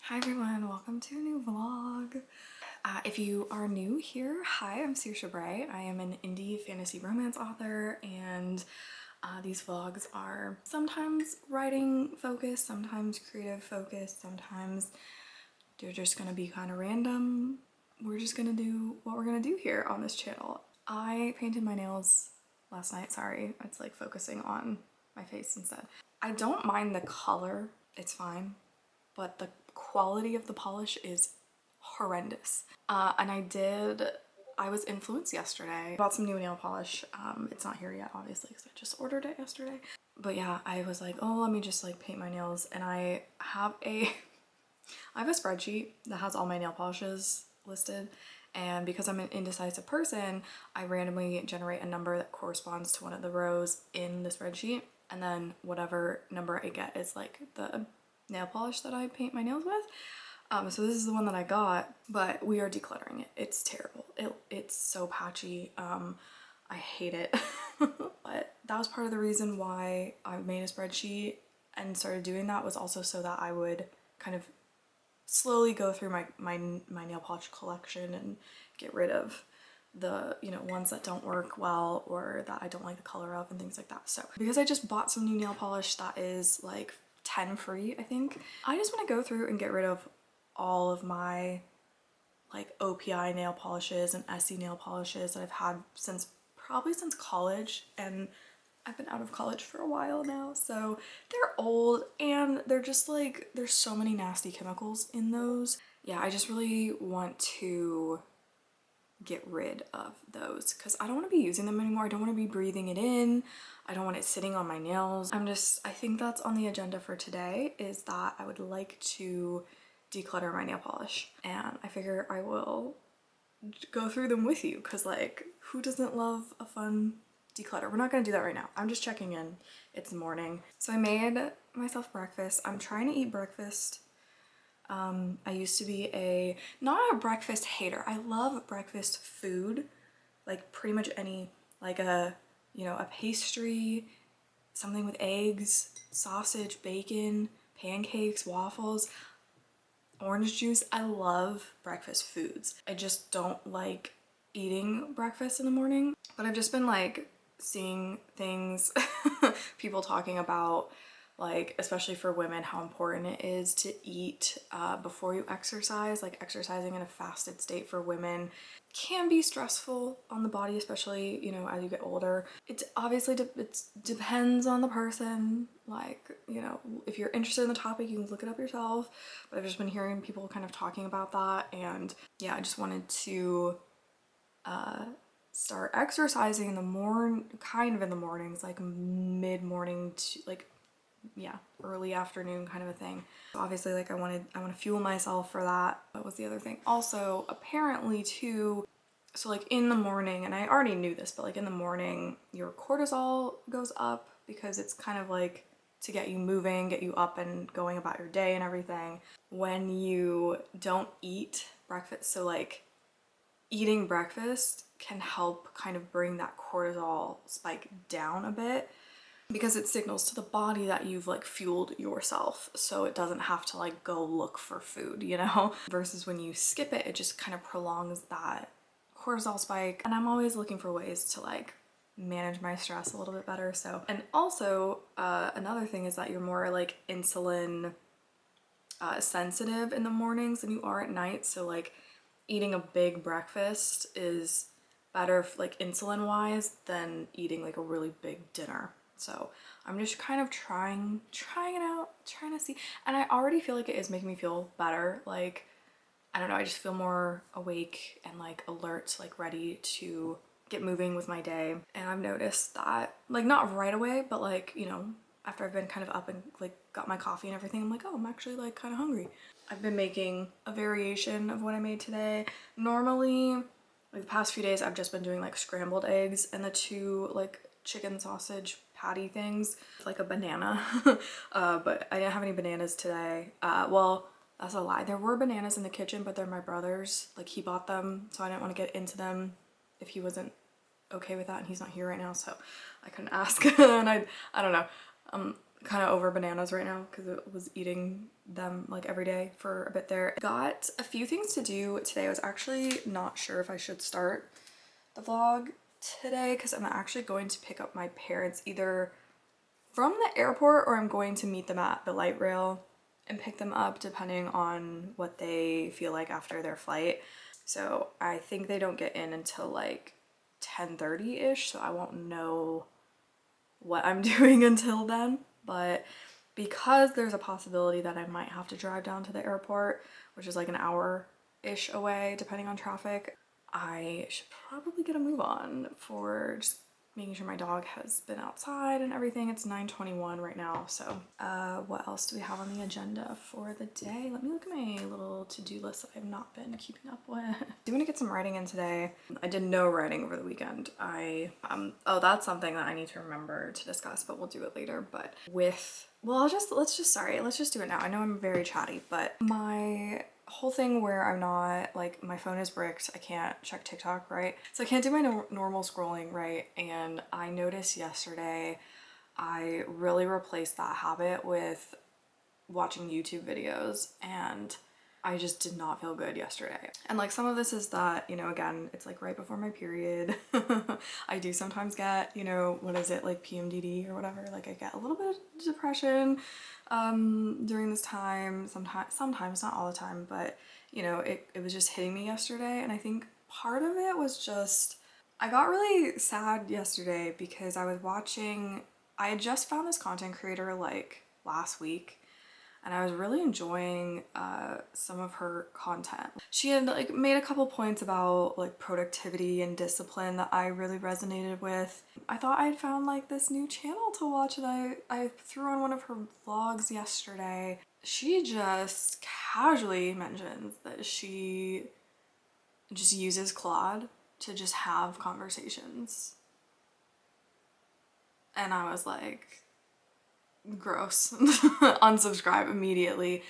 Hi everyone, welcome to a new vlog. If you are new here, hi, I'm Saoirse Bray. I am an indie fantasy romance author, and these vlogs are sometimes writing focused, sometimes creative focused, sometimes they're just gonna be kind of random. We're just gonna do what we're gonna do here on this channel. I painted my nails last night, sorry, it's like focusing on my face instead. I don't mind the color, it's fine, but the quality of the polish is horrendous. And I was influenced yesterday. I bought some new nail polish. It's not here yet, obviously, because I just ordered it yesterday. But yeah, I was like, oh, let me just like paint my nails. And I have a spreadsheet that has all my nail polishes listed. And because I'm an indecisive person, I randomly generate a number that corresponds to one of the rows in the spreadsheet. And then whatever number I get is like the nail polish that I paint my nails with. So this is the one that I got, but we are decluttering it. It's terrible. It's so patchy. I hate it. But that was part of the reason why I made a spreadsheet and started doing that, was also so that I would kind of slowly go through my nail polish collection and get rid of the, you know, ones that don't work well or that I don't like the color of and things like that. So because I just bought some new nail polish that is like 10 free, I think, I just want to go through and get rid of all of my like OPI nail polishes and SE nail polishes that I've had probably since college, and I've been out of college for a while now, so they're old and they're just like, there's so many nasty chemicals in those. Yeah, I just really want to get rid of those because I don't want to be using them anymore. I don't want to be breathing it in. I don't want it sitting on my nails. I think that's on the agenda for today, is that I would like to declutter my nail polish, and I figure I will go through them with you because, like, who doesn't love a fun declutter? We're not gonna do that right now. I'm just checking in. It's the morning. So I made myself breakfast. I'm trying to eat breakfast. I used to be not a breakfast hater. I love breakfast food, like pretty much any, like a pastry, something with eggs, sausage, bacon, pancakes, waffles, orange juice. I love breakfast foods. I just don't like eating breakfast in the morning, but I've just been like seeing things, people talking about, like, especially for women, how important it is to eat before you exercise. Like, exercising in a fasted state for women can be stressful on the body, especially, you know, as you get older. It's obviously it depends on the person. Like, you know, if you're interested in the topic, you can look it up yourself. But I've just been hearing people kind of talking about that, and yeah, I just wanted to start exercising in the kind of in the mornings, like mid-morning to like, yeah, early afternoon kind of a thing. So obviously, like, I want to fuel myself for that. That was the other thing. Also, apparently too, so like in the morning, and I already knew this, but like in the morning, your cortisol goes up because it's kind of like to get you moving, get you up and going about your day and everything. When you don't eat breakfast, so like eating breakfast can help kind of bring that cortisol spike down a bit, because it signals to the body that you've like fueled yourself, so it doesn't have to like go look for food, you know? Versus when you skip it, it just kind of prolongs that cortisol spike. And I'm always looking for ways to like manage my stress a little bit better. So, and also another thing is that you're more like insulin sensitive in the mornings than you are at night. So like eating a big breakfast is better like insulin wise than eating like a really big dinner. So I'm just kind of trying it out, trying to see. And I already feel like it is making me feel better. Like, I don't know, I just feel more awake and like alert, like ready to get moving with my day. And I've noticed that, like, not right away, but like, you know, after I've been kind of up and like got my coffee and everything, I'm like, oh, I'm actually like kind of hungry. I've been making a variation of what I made today. Normally, like the past few days, I've just been doing like scrambled eggs and the two like chicken sausage patty things, like a banana. But I didn't have any bananas today. Well, that's a lie. There were bananas in the kitchen, but they're my brother's. Like, he bought them, so I didn't want to get into them if he wasn't okay with that, and he's not here right now, so I couldn't ask. And I don't know. kind of over bananas right now because I was eating them like every day for a bit there. Got a few things to do today. I was actually not sure if I should start the vlog today because I'm actually going to pick up my parents either from the airport or I'm going to meet them at the light rail and pick them up depending on what they feel like after their flight. So I think they don't get in until like 10:30-ish, so I won't know what I'm doing until then. But because there's a possibility that I might have to drive down to the airport, which is like an hour-ish away depending on traffic, I should probably get a move on for just making sure my dog has been outside and everything. It's 9:21 right now. So what else do we have on the agenda for the day? Let me look at my little to-do list that I've not been keeping up with. I'm gonna get some writing in today. I did no writing over the weekend. Oh, that's something that I need to remember to discuss, but we'll do it later. But with, well, let's just do it now. I know I'm very chatty, but my whole thing where I'm not, like, my phone is bricked, I can't check TikTok, right? So I can't do my normal scrolling, right? And I noticed yesterday I really replaced that habit with watching YouTube videos, and I just did not feel good yesterday. And like some of this is that, you know, again, it's like right before my period. I do sometimes get, you know, what is it, like PMDD or whatever, like I get a little bit of depression during this time, sometimes, not all the time, but you know, it was just hitting me yesterday. And I think part of it was just, I got really sad yesterday because I had just found this content creator like last week, and I was really enjoying some of her content. She had like made a couple points about like productivity and discipline that I really resonated with. I thought I'd found like this new channel to watch, and I threw on one of her vlogs yesterday. She just casually mentions that she just uses Claude to just have conversations. And I was like, gross. Unsubscribe immediately.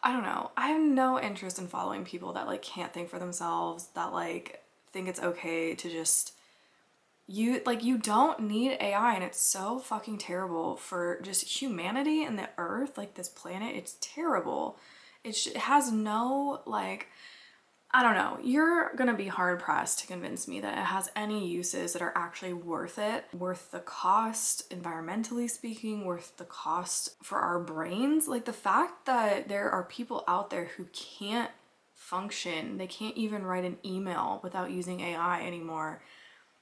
I don't know. I have no interest in following people that like can't think for themselves, that like think it's okay to just you don't need AI, and it's so fucking terrible for just humanity and the earth, like this planet. It's terrible. It has no like, I don't know, you're gonna be hard pressed to convince me that it has any uses that are actually worth it, worth the cost, environmentally speaking, worth the cost for our brains. Like the fact that there are people out there who can't function, they can't even write an email without using AI anymore,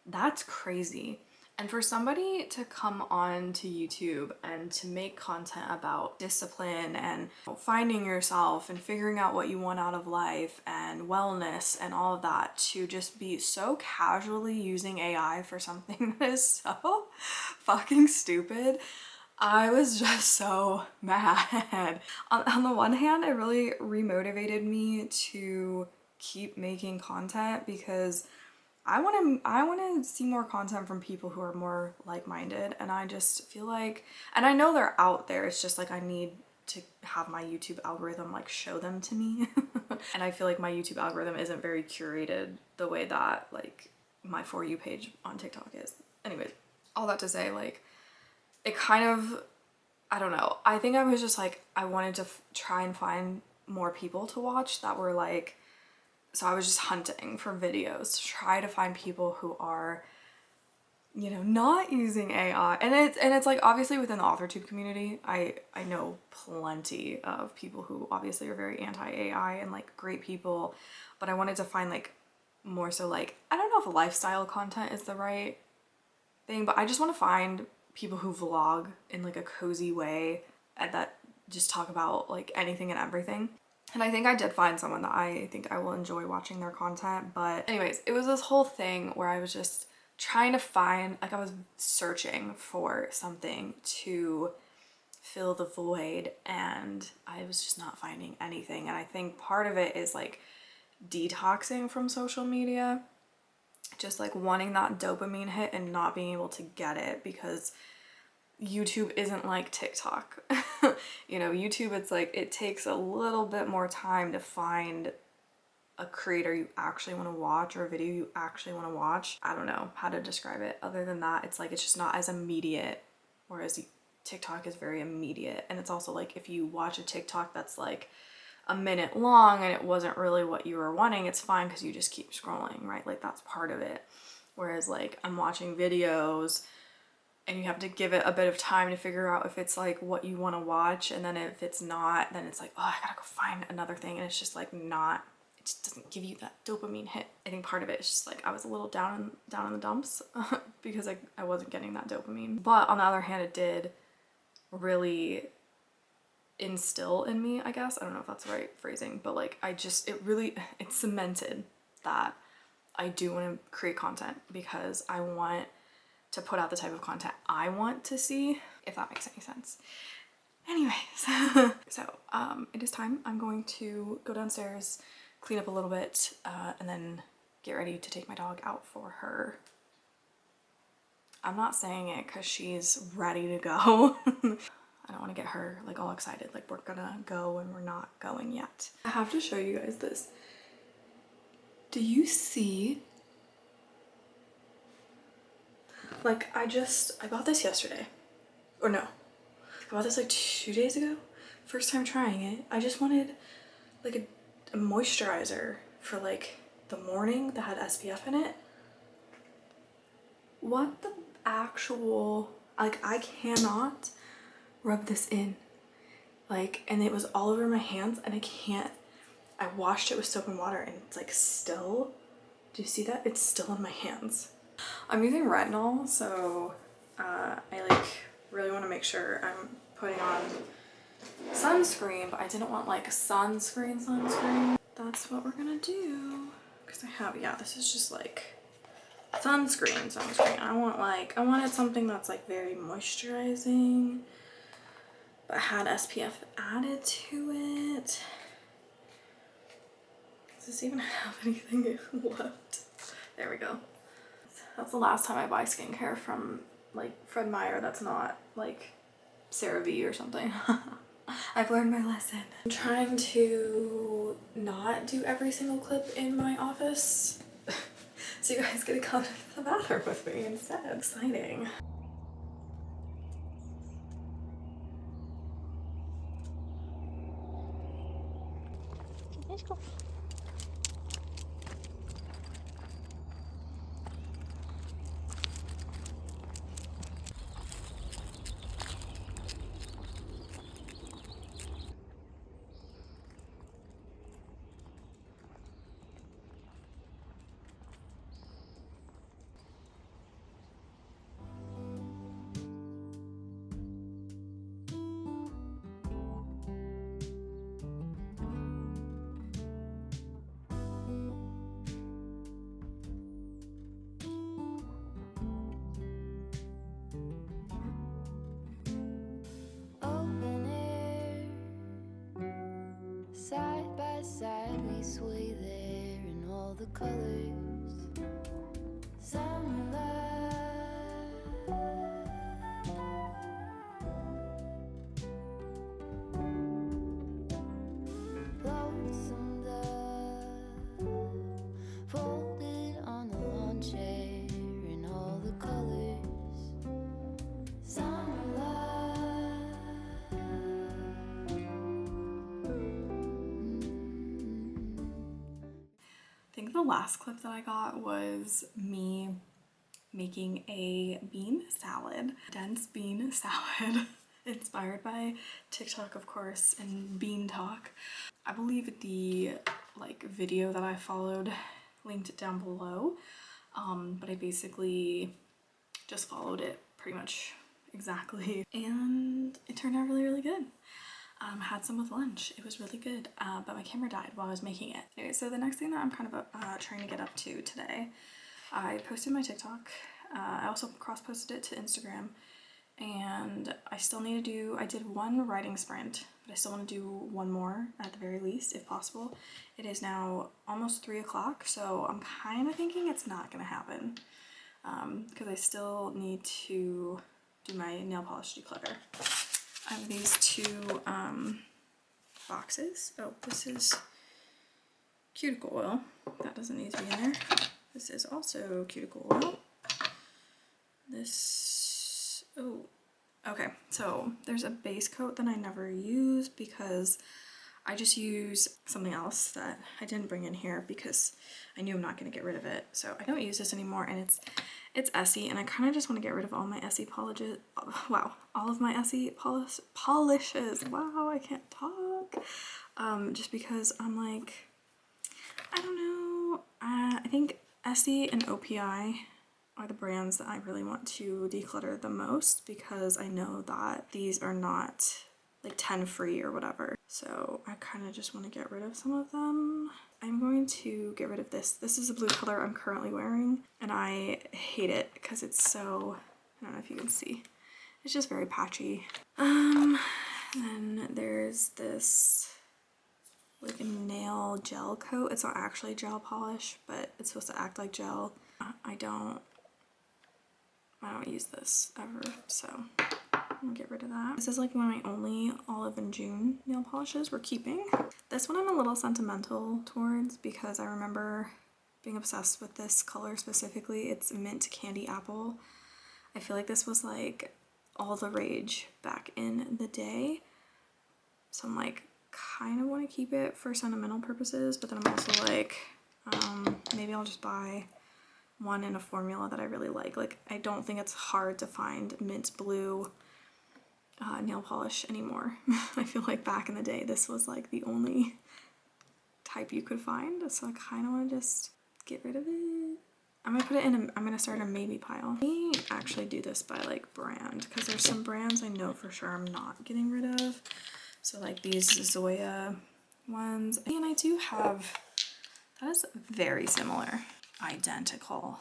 that's crazy. And for somebody to come on to YouTube and to make content about discipline and finding yourself and figuring out what you want out of life and wellness and all of that, to just be so casually using AI for something that is so fucking stupid, I was just so mad. On the one hand, it really remotivated me to keep making content because I want to see more content from people who are more like-minded, and I just feel like, and I know they're out there, it's just like I need to have my YouTube algorithm like show them to me. And I feel like my YouTube algorithm isn't very curated the way that like my For You page on TikTok is. Anyways, all that to say, like it kind of, I don't know, I think I was just like, I wanted to try and find more people to watch that were like, so I was just hunting for videos to try to find people who are, you know, not using AI. And it's like obviously within the AuthorTube community, I know plenty of people who obviously are very anti-AI and like great people, but I wanted to find like more so like, I don't know if lifestyle content is the right thing, but I just want to find people who vlog in like a cozy way and that just talk about like anything and everything. And I think I did find someone that I think I will enjoy watching their content. But anyways, it was this whole thing where I was just trying to find, like I was searching for something to fill the void, and I was just not finding anything. And I think part of it is like detoxing from social media, just like wanting that dopamine hit and not being able to get it, because YouTube isn't like TikTok. You know, YouTube, it's like it takes a little bit more time to find a creator you actually want to watch or a video you actually want to watch. I don't know how to describe it other than that. It's like it's just not as immediate, whereas TikTok is very immediate, and it's also like if you watch a TikTok that's like a minute long and it wasn't really what you were wanting, it's fine because you just keep scrolling, right? Like that's part of it. Whereas like I'm watching videos and you have to give it a bit of time to figure out if it's like what you want to watch, and then if it's not, then it's like, oh, I gotta go find another thing, and it's just like not, it just doesn't give you that dopamine hit. I think part of it is just like I was a little down in the dumps because I wasn't getting that dopamine. But on the other hand, it did really instill in me, I guess, I don't know if that's the right phrasing, but like it cemented that I do want to create content because I want to put out the type of content I want to see, if that makes any sense. Anyways, so it is time. I'm going to go downstairs, clean up a little bit, and then get ready to take my dog out for her. I'm not saying it because she's ready to go. I don't want to get her like all excited, like we're gonna go and we're not going yet. I have to show you guys this. Do you see? Like I bought this yesterday. Or no, I bought this like 2 days ago. First time trying it. I just wanted like a moisturizer for like the morning that had SPF in it. What the actual, like I cannot rub this in. Like, and it was all over my hands and I washed it with soap and water and it's like still, do you see that? It's still in my hands. I'm using retinol, so I like really want to make sure I'm putting on sunscreen, but I didn't want like sunscreen. That's what we're gonna do. Because yeah, this is just like sunscreen. I wanted something that's like very moisturizing, but had SPF added to it. Does this even have anything left? There we go. That's the last time I buy skincare from like Fred Meyer that's not like CeraVe or something. I've learned my lesson. I'm trying to not do every single clip in my office. So you guys get to come to the bathroom with me instead. Exciting. Let's go. Side by side we sway there in all the colors. Summer love, lonesome love, folded on the lawn chair in all the colors. Summer love. I think the last clip that I got was me making a bean salad, dense bean salad, inspired by TikTok, of course, and bean talk. I believe the like video that I followed linked down below, but I basically just followed it pretty much exactly, and it turned out really, really good. Had some with lunch. It was really good, but my camera died while I was making it. Anyway, so the next thing that I'm kind of trying to get up to today, I posted my TikTok. I also cross-posted it to Instagram, and I still need to do, I did one writing sprint, but I still want to do one more at the very least, if possible. It is now almost 3 o'clock, so I'm kind of thinking it's not going to happen, because I still need to do my nail polish declutter. I have these two boxes. Oh, this is cuticle oil. That doesn't need to be in there. This is also cuticle oil. This, oh, Okay, so there's a base coat that I never use because I just use something else that I didn't bring in here because I knew I'm not going to get rid of it. So I don't use this anymore, and it's Essie, and I kind of just want to get rid of all my Essie polishes. Wow, all of my Essie polishes. Wow, I can't talk. Just because I'm like, I don't know. I think Essie and OPI are the brands that I really want to declutter the most because I know that these are not like 10 free or whatever. So I kind of just want to get rid of some of them. I'm going to get rid of this. This is a blue color I'm currently wearing, and I hate it because it's so, I don't know if you can see. It's just very patchy. Then there's this like a nail gel coat. It's not actually gel polish, but it's supposed to act like gel. I don't use this ever, so I'm gonna get rid of that. This is like one of my only Olive and June nail polishes we're keeping. This one I'm a little sentimental towards because I remember being obsessed with this color specifically. It's Mint Candy Apple. I feel like this was like all the rage back in the day. So I'm like, kind of want to keep it for sentimental purposes, but then I'm also like, maybe I'll just buy one in a formula that I really like. Like, I don't think it's hard to find mint blue nail polish anymore. I feel like back in the day, this was like the only type you could find. So I kind of want to just get rid of it. I'm gonna put it in I'm gonna start a maybe pile. Let me actually do this by like brand, because there's some brands I know for sure I'm not getting rid of. So like these Zoya ones. And I do have, that is very similar. Identical.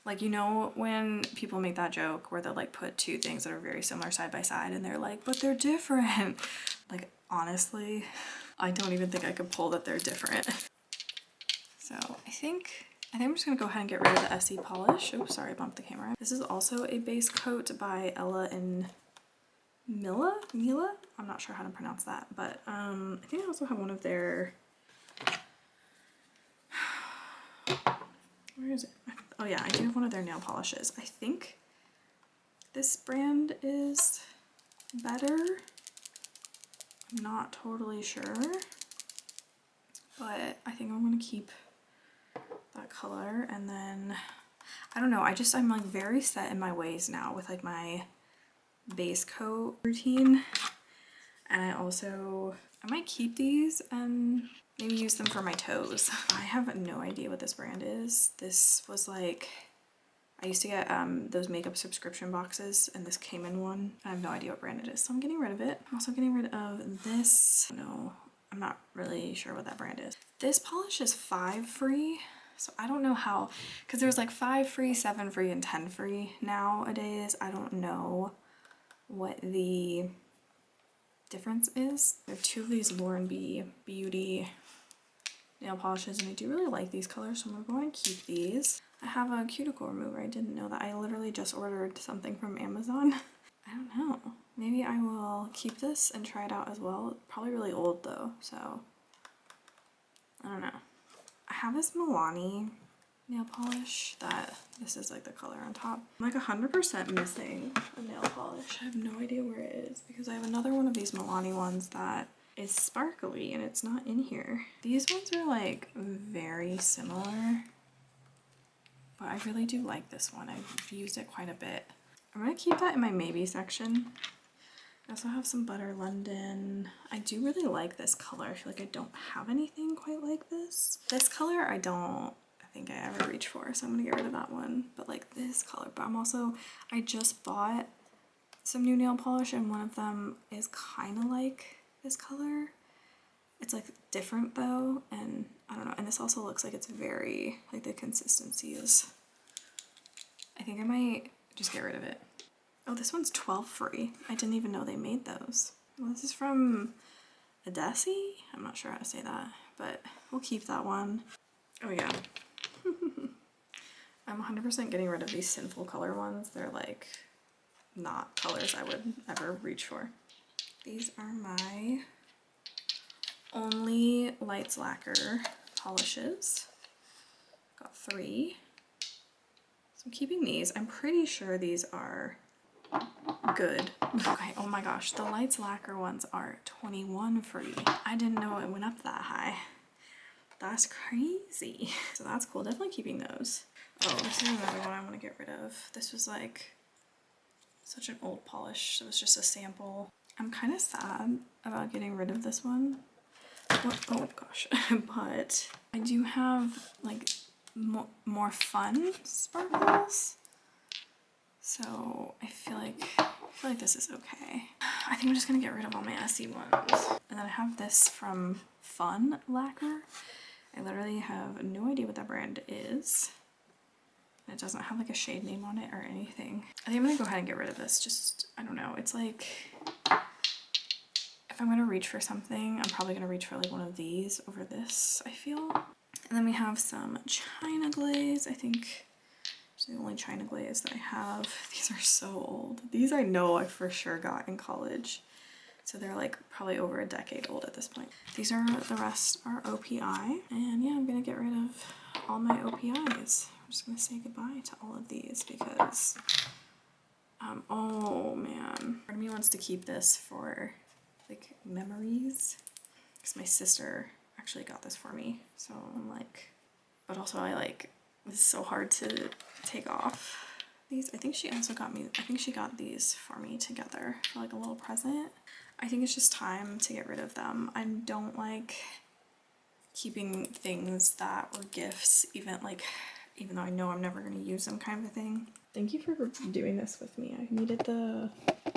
Like, you know when people make that joke where they'll like put two things that are very similar side by side and they're like, but they're different. Like, honestly, I don't even think I could pull that they're different. So I think I'm just gonna go ahead and get rid of the Essie polish. Oh, sorry, I bumped the camera. This is also a base coat by Ella and Mila? I'm not sure how to pronounce that, but I think I also have one of their, where is it? Oh yeah, I do have one of their nail polishes. I think this brand is better. I'm not totally sure, but I think I'm gonna keep that color. And then, I don't know, I'm like very set in my ways now with like my base coat routine. And I might keep these and maybe use them for my toes. I have no idea what this brand is. This was like, I used to get those makeup subscription boxes, and this came in one. I have no idea what brand it is, so I'm getting rid of it. I'm also getting rid of this. No, I'm not really sure what that brand is. This polish is 5 free, so I don't know how, because there's like 5 free, 7 free, and 10 free nowadays. I don't know what the difference is. There are 2 of these Lauren B Beauty nail polishes, and I do really like these colors, so I'm going to keep these. I have a cuticle remover. I didn't know that. I literally just ordered something from Amazon. I don't know. Maybe I will keep this and try it out as well. Probably really old though, so I don't know. I have this Milani nail polish that this is like the color on top. I'm like 100% missing a nail polish. I have no idea where it is because I have another one of these Milani ones that is sparkly and it's not in here. These ones are like very similar, but I really do like this one. I've used it quite a bit. I'm gonna keep that in my maybe section. I also have some Butter London. I do really like this color. I feel like I don't have anything quite like this. This color I think I ever reach for, so I'm gonna get rid of that one. But like this color, but I just bought some new nail polish, and one of them is kind of like this color. It's like different though, and I don't know. And this also looks like it's very, like the consistency is, I think I might just get rid of it. Oh, this one's 12 free. I didn't even know they made those. Well, this is from A TASTE? I'm not sure how to say that, but we'll keep that one. Oh yeah. I'm 100% getting rid of these Sinful color ones. They're like not colors I would ever reach for. These are my only Lights Lacquer polishes. Got 3. So I'm keeping these. I'm pretty sure these are good. Okay, oh my gosh, the lights lacquer ones are 21 free. I didn't know it went up that high. That's crazy. So that's cool, definitely keeping those. Oh, this is another one I want to get rid of. This was like such an old polish. It was just a sample. I'm kind of sad about getting rid of this one. What? Oh gosh. But I do have like more fun sparkles. So I feel like this is okay. I think I'm just gonna get rid of all my messy ones. And then I have this from Fun Lacquer. I literally have no idea what that brand is. It doesn't have like a shade name on it or anything. I think I'm gonna go ahead and get rid of this. Just, I don't know. It's like, if I'm gonna reach for something, I'm probably gonna reach for like one of these over this, I feel. And then we have some China Glaze. I think it's the only China Glaze that I have. These are so old. These I know I for sure got in college. So they're like probably over a decade old at this point. These are, the rest are OPI. And yeah, I'm gonna get rid of all my OPIs. I'm just gonna say goodbye to all of these because, oh man. Part of me wants to keep this for like memories. Because my sister actually got this for me. So I'm like, but also I like, it's so hard to take off these. I think she also got me, I think she got these for me together for like a little present. I think it's just time to get rid of them. I don't like keeping things that were gifts, even though I know I'm never going to use them kind of a thing. Thank you for doing this with me. I needed the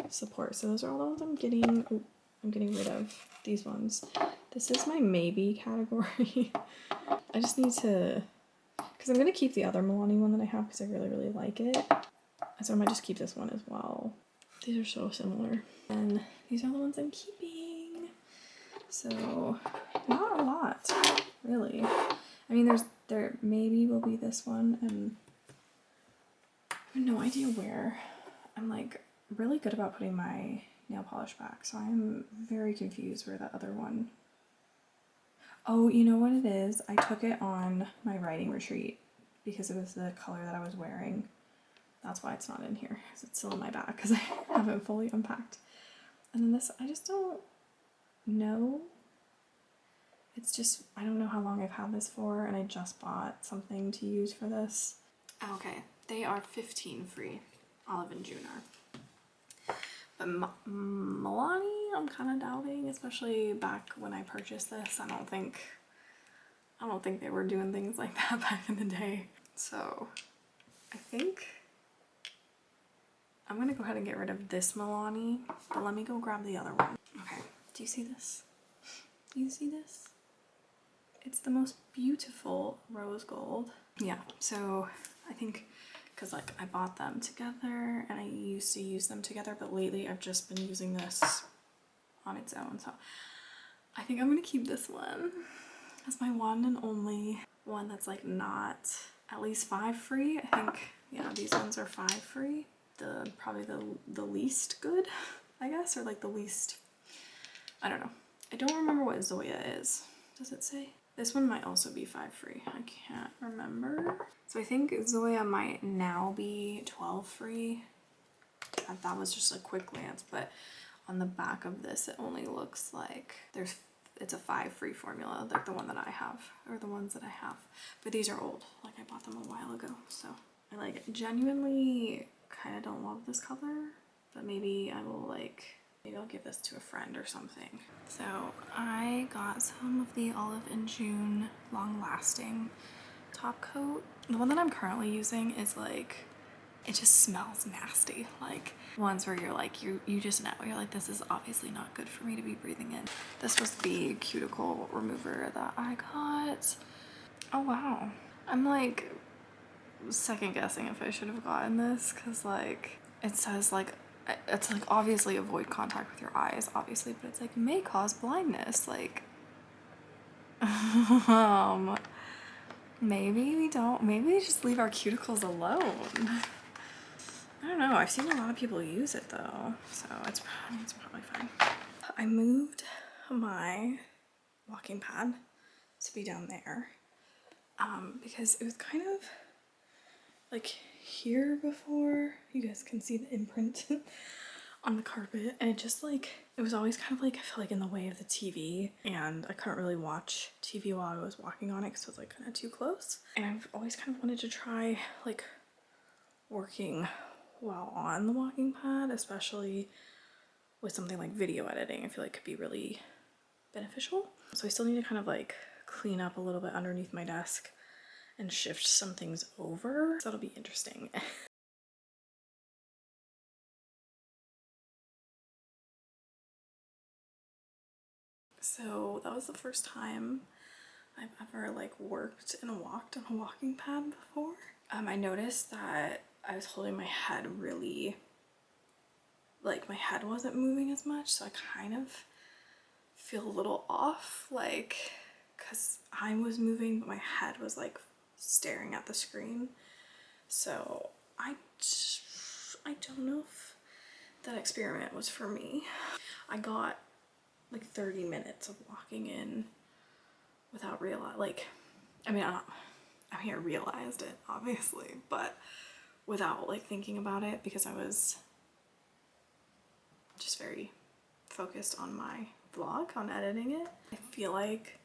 support. So those are all the ones I'm getting. Oh, I'm getting rid of these ones. This is my maybe category. I just need to, because I'm going to keep the other Milani one that I have because I really, really like it. So I might just keep this one as well. These are so similar. And these are the ones I'm keeping. So not a lot, really. I mean, there maybe will be this one, and I have no idea where. I'm like really good about putting my nail polish back, so I'm very confused where that other one. Oh, you know what it is? I took it on my writing retreat because it was the color that I was wearing. That's why it's not in here, because it's still in my bag because I haven't fully unpacked. And then this, I just don't know. It's just, I don't know how long I've had this for, and I just bought something to use for this. Okay, they are 15 free. Olive and June are. But Milani, I'm kind of doubting, especially back when I purchased this. I don't think they were doing things like that back in the day. So I think I'm gonna go ahead and get rid of this Milani, but let me go grab the other one. Okay, do you see this? Do you see this? It's the most beautiful rose gold. Yeah, so I think because like I bought them together and I used to use them together, but lately I've just been using this on its own. So I think I'm gonna keep this one as my one and only one that's like not at least 5 free. I think, yeah, these ones are 5 free. Probably the least good, I guess, or like the least, I don't know. I don't remember what Zoya is. Does it say? This one might also be 5 free. I can't remember. So I think Zoya might now be 12 free. That was just a quick glance, but on the back of this, it only looks like it's a 5 free formula, like the one that I have, or the ones that I have. But these are old. Like I bought them a while ago, so I like genuinely kind of don't love this color, but maybe I will maybe I'll give this to a friend or something. So I got some of the Olive and June long lasting top coat. The one that I'm currently using is like, it just smells nasty. Like ones where you're like, you just know, you're like, this is obviously not good for me to be breathing in. This was the cuticle remover that I got. Oh wow. I'm like second guessing if I should have gotten this, because like it says like, it's like obviously avoid contact with your eyes, obviously, but it's like may cause blindness. Like maybe we don't, maybe we just leave our cuticles alone. I don't know, I've seen a lot of people use it though, so it's probably fine. I moved my walking pad to be down there because it was kind of like here before. You guys can see the imprint on the carpet, and it just like, it was always kind of like, I feel like in the way of the TV, and I couldn't really watch TV while I was walking on it because it was like kind of too close. And I've always kind of wanted to try like working while on the walking pad, especially with something like video editing. I feel like could be really beneficial. So I still need to kind of like clean up a little bit underneath my desk and shift some things over. So that'll be interesting. So that was the first time I've ever like worked and walked on a walking pad before. I noticed that I was holding my head really, like my head wasn't moving as much, so I kind of feel a little off, like, because I was moving but my head was like staring at the screen. So I don't know if that experiment was for me. I got like 30 minutes of walking in without realizing, like, I mean, I realized it obviously, but without like thinking about it, because I was just very focused on my vlog, on editing it. I feel like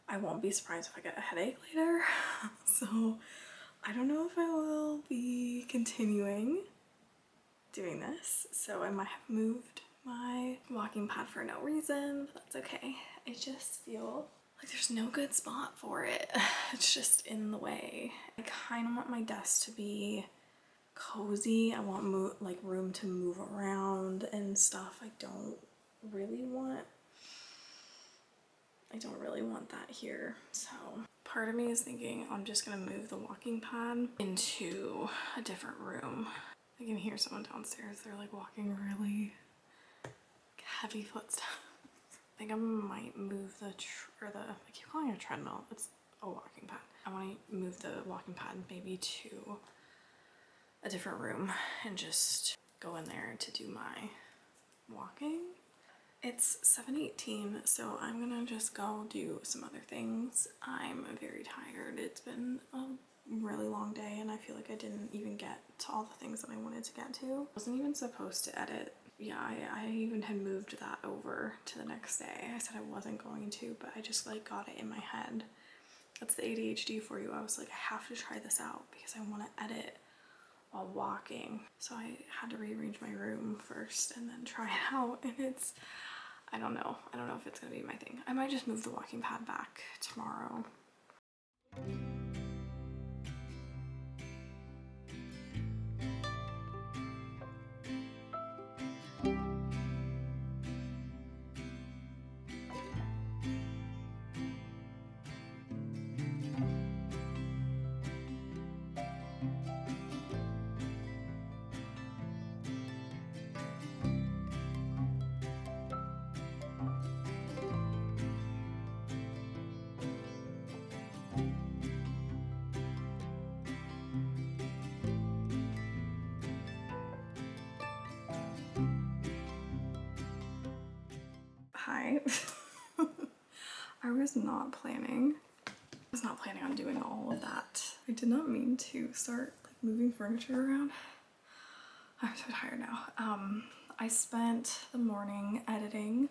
I won't be surprised if I get a headache later. So I don't know if I will be continuing doing this. So I might have moved my walking pad for no reason, but that's okay. I just feel like there's no good spot for it. It's just in the way. I kind of want my desk to be cozy. I want like room to move around and stuff. I don't really want that here. So part of me is thinking I'm just gonna move the walking pad into a different room. I can hear someone downstairs. They're like walking really heavy footsteps. I think I might move I keep calling it a treadmill. It's a walking pad. I want to move the walking pad maybe to a different room and just go in there to do my walking. It's 7:18, so I'm gonna just go do some other things. I'm very tired. It's been a really long day and I feel like I didn't even get to all the things that I wanted to get to. I wasn't even supposed to edit. Yeah, I even had moved that over to the next day. I said I wasn't going to, but I just like got it in my head. That's the ADHD for you. I was like, I have to try this out because I want to edit while walking. So I had to rearrange my room first and then try it out, and it's, I don't know if it's gonna be my thing. I might just move the walking pad back tomorrow. Hi. I was not planning on doing all of that. I did not mean to start like moving furniture around. I'm so tired now. I spent the morning editing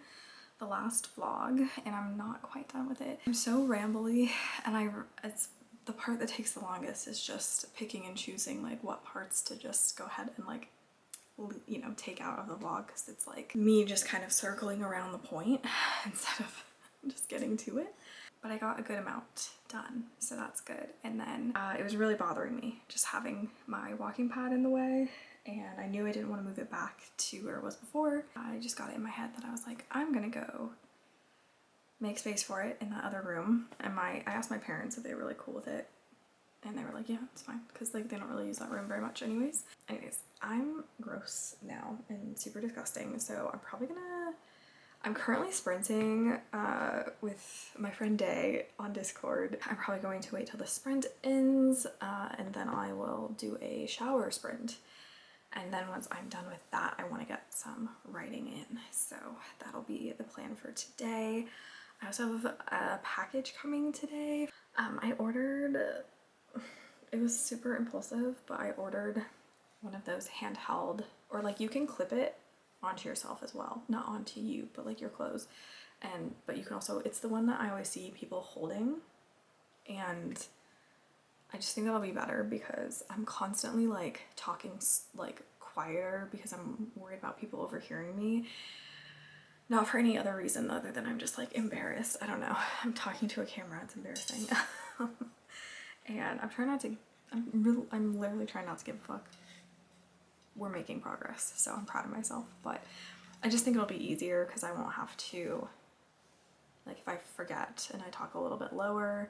the last vlog and I'm not quite done with it. I'm so rambly, and it's the part that takes the longest is just picking and choosing like what parts to just go ahead and like, you know, take out of the vlog, because it's like me just kind of circling around the point instead of just getting to it. But I got a good amount done, so that's good. And then it was really bothering me just having my walking pad in the way, and I knew I didn't want to move it back to where it was before. I just got it in my head that I was like, I'm gonna go make space for it in that other room. And I asked my parents if they were really cool with it, and they were like, yeah, it's fine, because like they don't really use that room very much anyways. I'm gross now and super disgusting, so I'm currently sprinting with my friend Day on Discord. I'm probably going to wait till the sprint ends and then I will do a shower sprint. And then once I'm done with that, I want to get some writing in. So that'll be the plan for today. I also have a package coming today. I ordered it was super impulsive, but I ordered one of those handheld, or like you can clip it onto yourself as well, not onto you, but like your clothes. And but you can also, it's the one that I always see people holding, and I just think that'll be better because I'm constantly like talking like quieter because I'm worried about people overhearing me. Not for any other reason other than I'm just like embarrassed. I don't know. I'm talking to a camera. It's embarrassing. And I'm trying not to, I'm literally trying not to give a fuck. We're making progress, so I'm proud of myself. But I just think it'll be easier because I won't have to, like if I forget and I talk a little bit lower,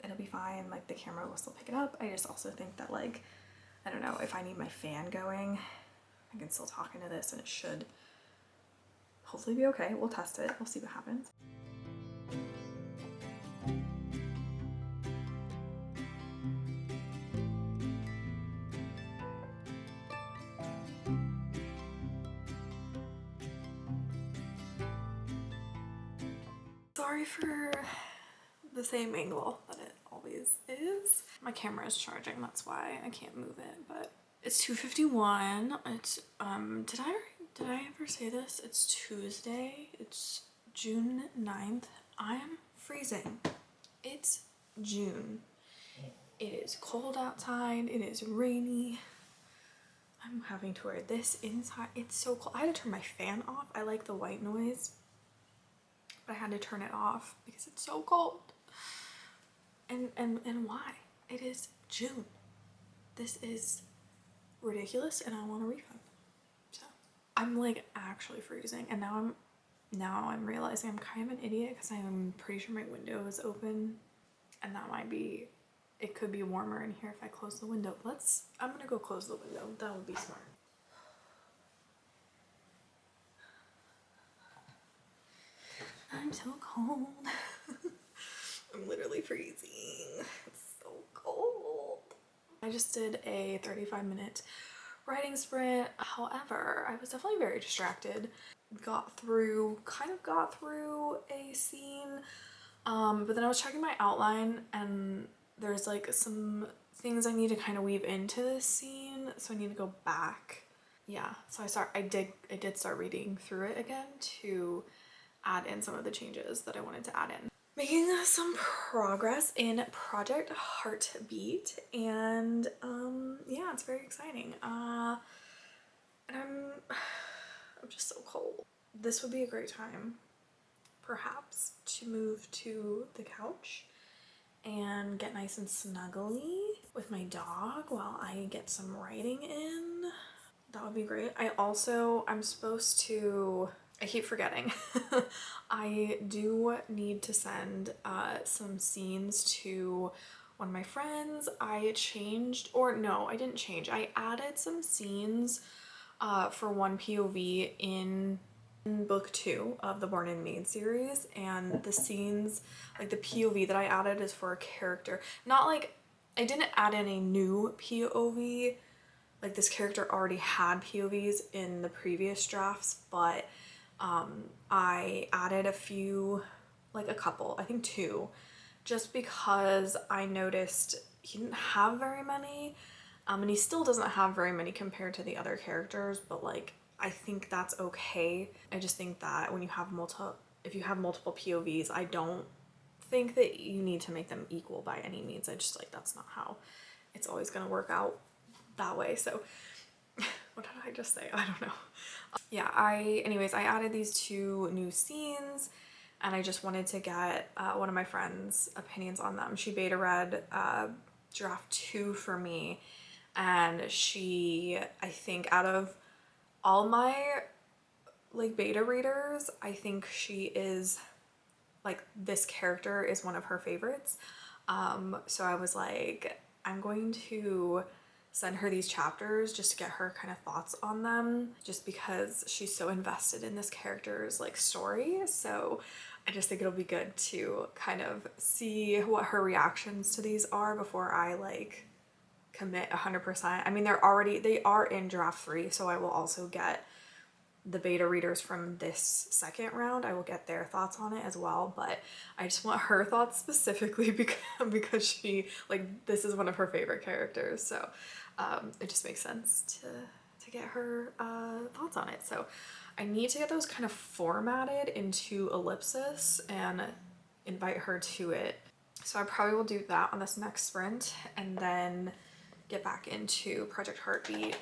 it'll be fine. Like the camera will still pick it up. I just also think that like, I don't know, if I need my fan going, I can still talk into this and it should hopefully be okay. We'll test it. We'll see what happens. Sorry for the same angle that it always is. My camera is charging, that's why I can't move it, but it's 2:51. It's did I ever say this? It's Tuesday. It's June 9th. I am freezing. It's June. It is cold outside. It is rainy. I'm having to wear this inside. It's so cold. I had to turn my fan off. I like the white noise, but I had to turn it off because it's so cold. And why? It is June. This is ridiculous and I want a refund. So I'm like actually freezing, and now I'm realizing I'm kind of an idiot because I'm pretty sure my window is open, and that might be, it could be warmer in here if I close the window. I'm gonna go close the window. That would be smart. I'm so cold. I'm literally freezing. It's so cold. I just did a 35-minute writing sprint. However, I was definitely very distracted. Kind of got through a scene, but then I was checking my outline and there's like some things I need to kind of weave into this scene, so I need to go back. Yeah, so I did start reading through it again to add in some of the changes that I wanted to add in. Making some progress in Project Heartbeat, and yeah, it's very exciting. And I'm just so cold. This would be a great time, perhaps, to move to the couch and get nice and snuggly with my dog while I get some writing in. That would be great. I'm supposed to, I keep forgetting. I do need to send some scenes to one of my friends. I didn't change. I added some scenes for one POV in book 2 of the Born and Made series, and the scenes, like the POV that I added is for a character. Not like, I didn't add in a new POV, like this character already had POVs in the previous drafts, but I added a few, like a couple, I think 2, just because I noticed he didn't have very many, and he still doesn't have very many compared to the other characters, but like I think that's okay. I just think that when you have if you have multiple POVs, I don't think that you need to make them equal by any means. I just like, that's not how it's always gonna work out that way. So what did I just say? I don't know. Yeah, anyways, I added these 2 new scenes and I just wanted to get one of my friends' opinions on them. She beta read draft 2 for me, and she, I think out of all my like beta readers, I think she is like, this character is one of her favorites. So I was like, I'm going to send her these chapters just to get her kind of thoughts on them, just because she's so invested in this character's like story. So I just think it'll be good to kind of see what her reactions to these are before I like commit 100%. I mean, they are in draft 3, so I will also get the beta readers from this second round, I will get their thoughts on it as well, but I just want her thoughts specifically because she, like, this is one of her favorite characters, so it just makes sense to get her thoughts on it. So I need to get those kind of formatted into ellipsis and invite her to it. So I probably will do that on this next sprint and then get back into Project Heartbeat.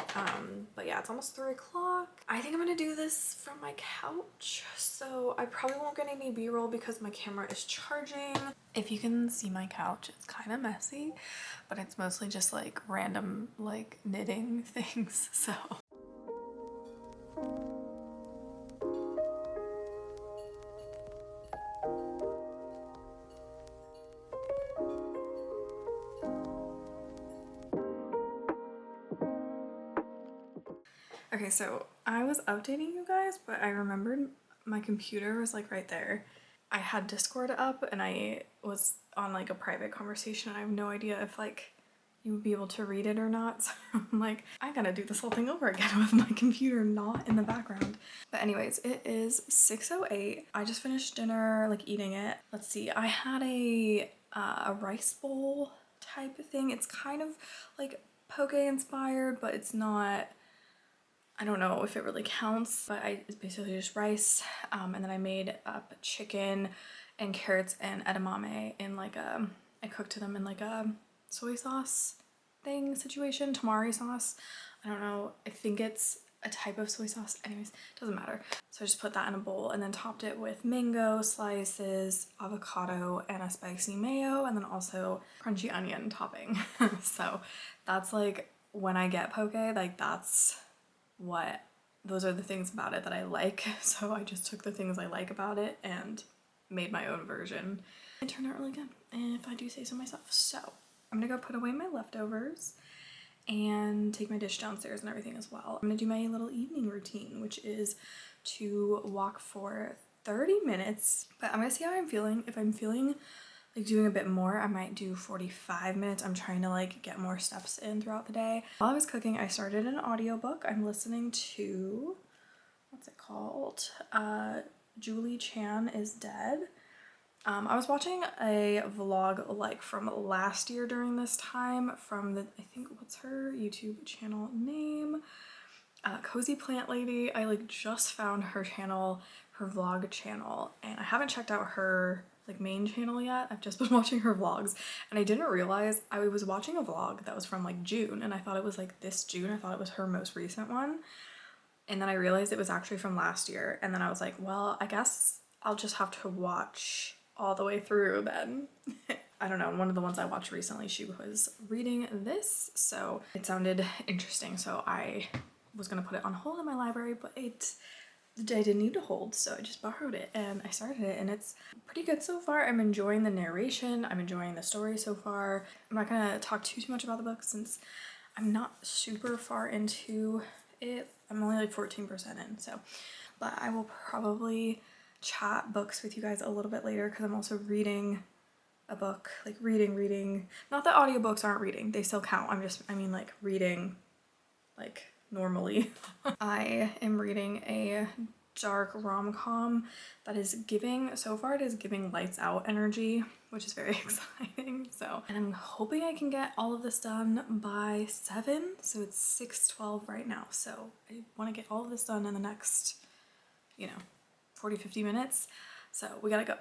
But yeah, it's almost 3 o'clock. I think I'm gonna do this from my couch. So I probably won't get any B-roll because my camera is charging. If you can see my couch, it's kind of messy, but it's mostly just like random like knitting things, so. Okay, so I was updating you guys, but I remembered my computer was like right there. I had Discord up and I was on like a private conversation and I have no idea if like you would be able to read it or not. So I'm like, I gotta do this whole thing over again with my computer not in the background. But anyways, it is 6:08. I just finished dinner, like eating it. Let's see, I had a rice bowl type of thing. It's kind of like poke inspired, but it's not, I don't know if it really counts, but it's basically just rice. And then I made up chicken and carrots and edamame in like I cooked them in like a soy sauce thing situation, tamari sauce. I don't know, I think it's a type of soy sauce. Anyways, doesn't matter. So I just put that in a bowl and then topped it with mango slices, avocado, and a spicy mayo, and then also crunchy onion topping. So that's like when I get poke, like those are the things about it that I like. So I just took the things I like about it and made my own version. It turned out really good, if I do say so myself. So I'm gonna go put away my leftovers and take my dish downstairs and everything as well. I'm gonna do my little evening routine, which is to walk for 30 minutes, but I'm gonna see how I'm feeling. If I'm feeling like doing a bit more, I might do 45 minutes. I'm trying to like get more steps in throughout the day. While I was cooking, I started an audiobook. I'm listening to, what's it called? Julie Chan is Dead. I was watching a vlog like from last year during this time from the, I think, what's her YouTube channel name? Cozy Plant Lady. I like just found her channel, her vlog channel, and I haven't checked out her like main channel yet. I've just been watching her vlogs and I didn't realize I was watching a vlog that was from like June and I thought it was like this June. I thought it was her most recent one. And then I realized it was actually from last year. And then I was like, well, I guess I'll just have to watch all the way through then. I don't know, one of the ones I watched recently, she was reading this, so it sounded interesting. So I was gonna put it on hold in my library, but I didn't need to hold, so I just borrowed it and I started it and it's pretty good so far. I'm enjoying the narration, I'm enjoying the story so far. I'm not gonna talk too much about the book since I'm not super far into it. I'm only like 14% in, so. But I will probably chat books with you guys a little bit later because I'm also reading a book, like reading. Not that audiobooks aren't reading, they still count. I mean like reading like normally. I am reading a dark rom-com that is giving, so far it is giving lights out energy, which is very exciting. So, and I'm hoping I can get all of this done by 7, so it's 6:12 right now. So I want to get all of this done in the next, 40-50 minutes. So we gotta go.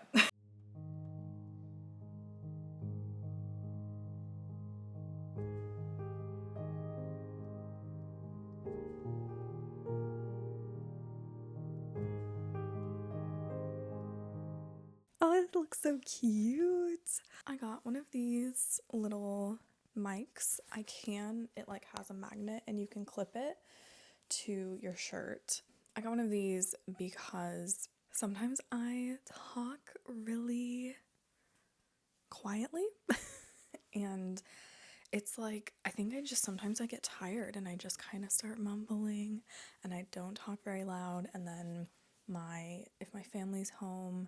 Oh, it looks so cute. I got one of these little mics. It like has a magnet and you can clip it to your shirt. I got one of these because sometimes I talk really quietly and it's like, I think sometimes I get tired and I just kind of start mumbling and I don't talk very loud. And then if my family's home,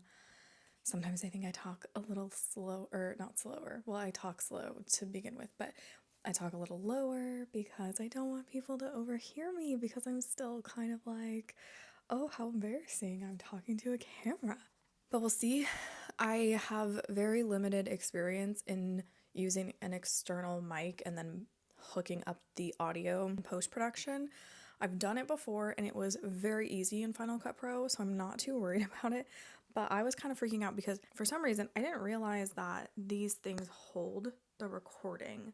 sometimes I think I talk a little slow, or not slower. Well, I talk slow to begin with, but I talk a little lower because I don't want people to overhear me because I'm still kind of like Oh, how embarrassing. I'm talking to a camera. But we'll see. I have very limited experience in using an external mic and then hooking up the audio in post-production. I've done it before and it was very easy in Final Cut Pro, so I'm not too worried about it. But I was kind of freaking out because for some reason I didn't realize that these things hold the recording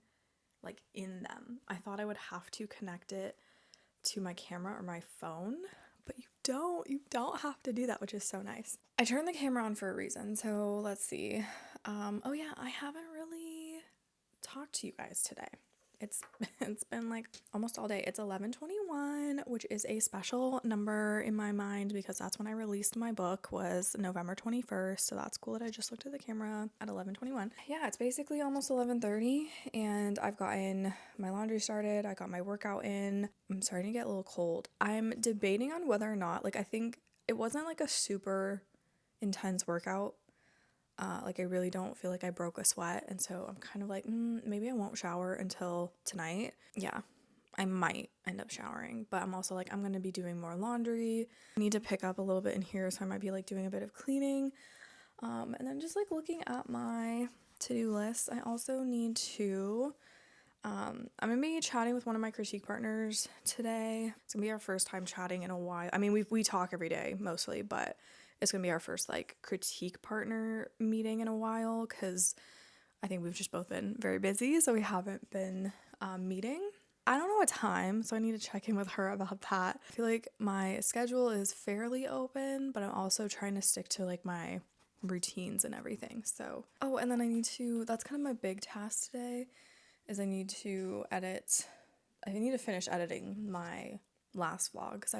like in them. I thought I would have to connect it to my camera or my phone, but you don't have to do that, which is so nice. I turned the camera on for a reason, so let's see. Oh yeah, I haven't really talked to you guys today. It's been like almost all day. It's 11:21, which is a special number in my mind because that's when I released my book, was November 21st. So that's cool that I just looked at the camera at 11:21. Yeah, it's basically almost 11:30 and I've gotten my laundry started. I got my workout in. I'm starting to get a little cold. I'm debating on whether or not, like, I think it wasn't like a super intense workout. Like I really don't feel like I broke a sweat, and so I'm kind of like, maybe I won't shower until tonight. Yeah, I might end up showering, but I'm also like, I'm gonna be doing more laundry. I need to pick up a little bit in here, so I might be like doing a bit of cleaning. And then just like looking at my to-do list, I also need to, I'm gonna be chatting with one of my critique partners today. It's gonna be our first time chatting in a while. I mean, we talk every day mostly, but it's gonna be our first like critique partner meeting in a while because I think we've just both been very busy, so we haven't been meeting. I don't know what time, so I need to check in with her about that. I feel like my schedule is fairly open, but I'm also trying to stick to like my routines and everything. So, oh, and then that's kind of my big task today, is I need to finish editing my last vlog because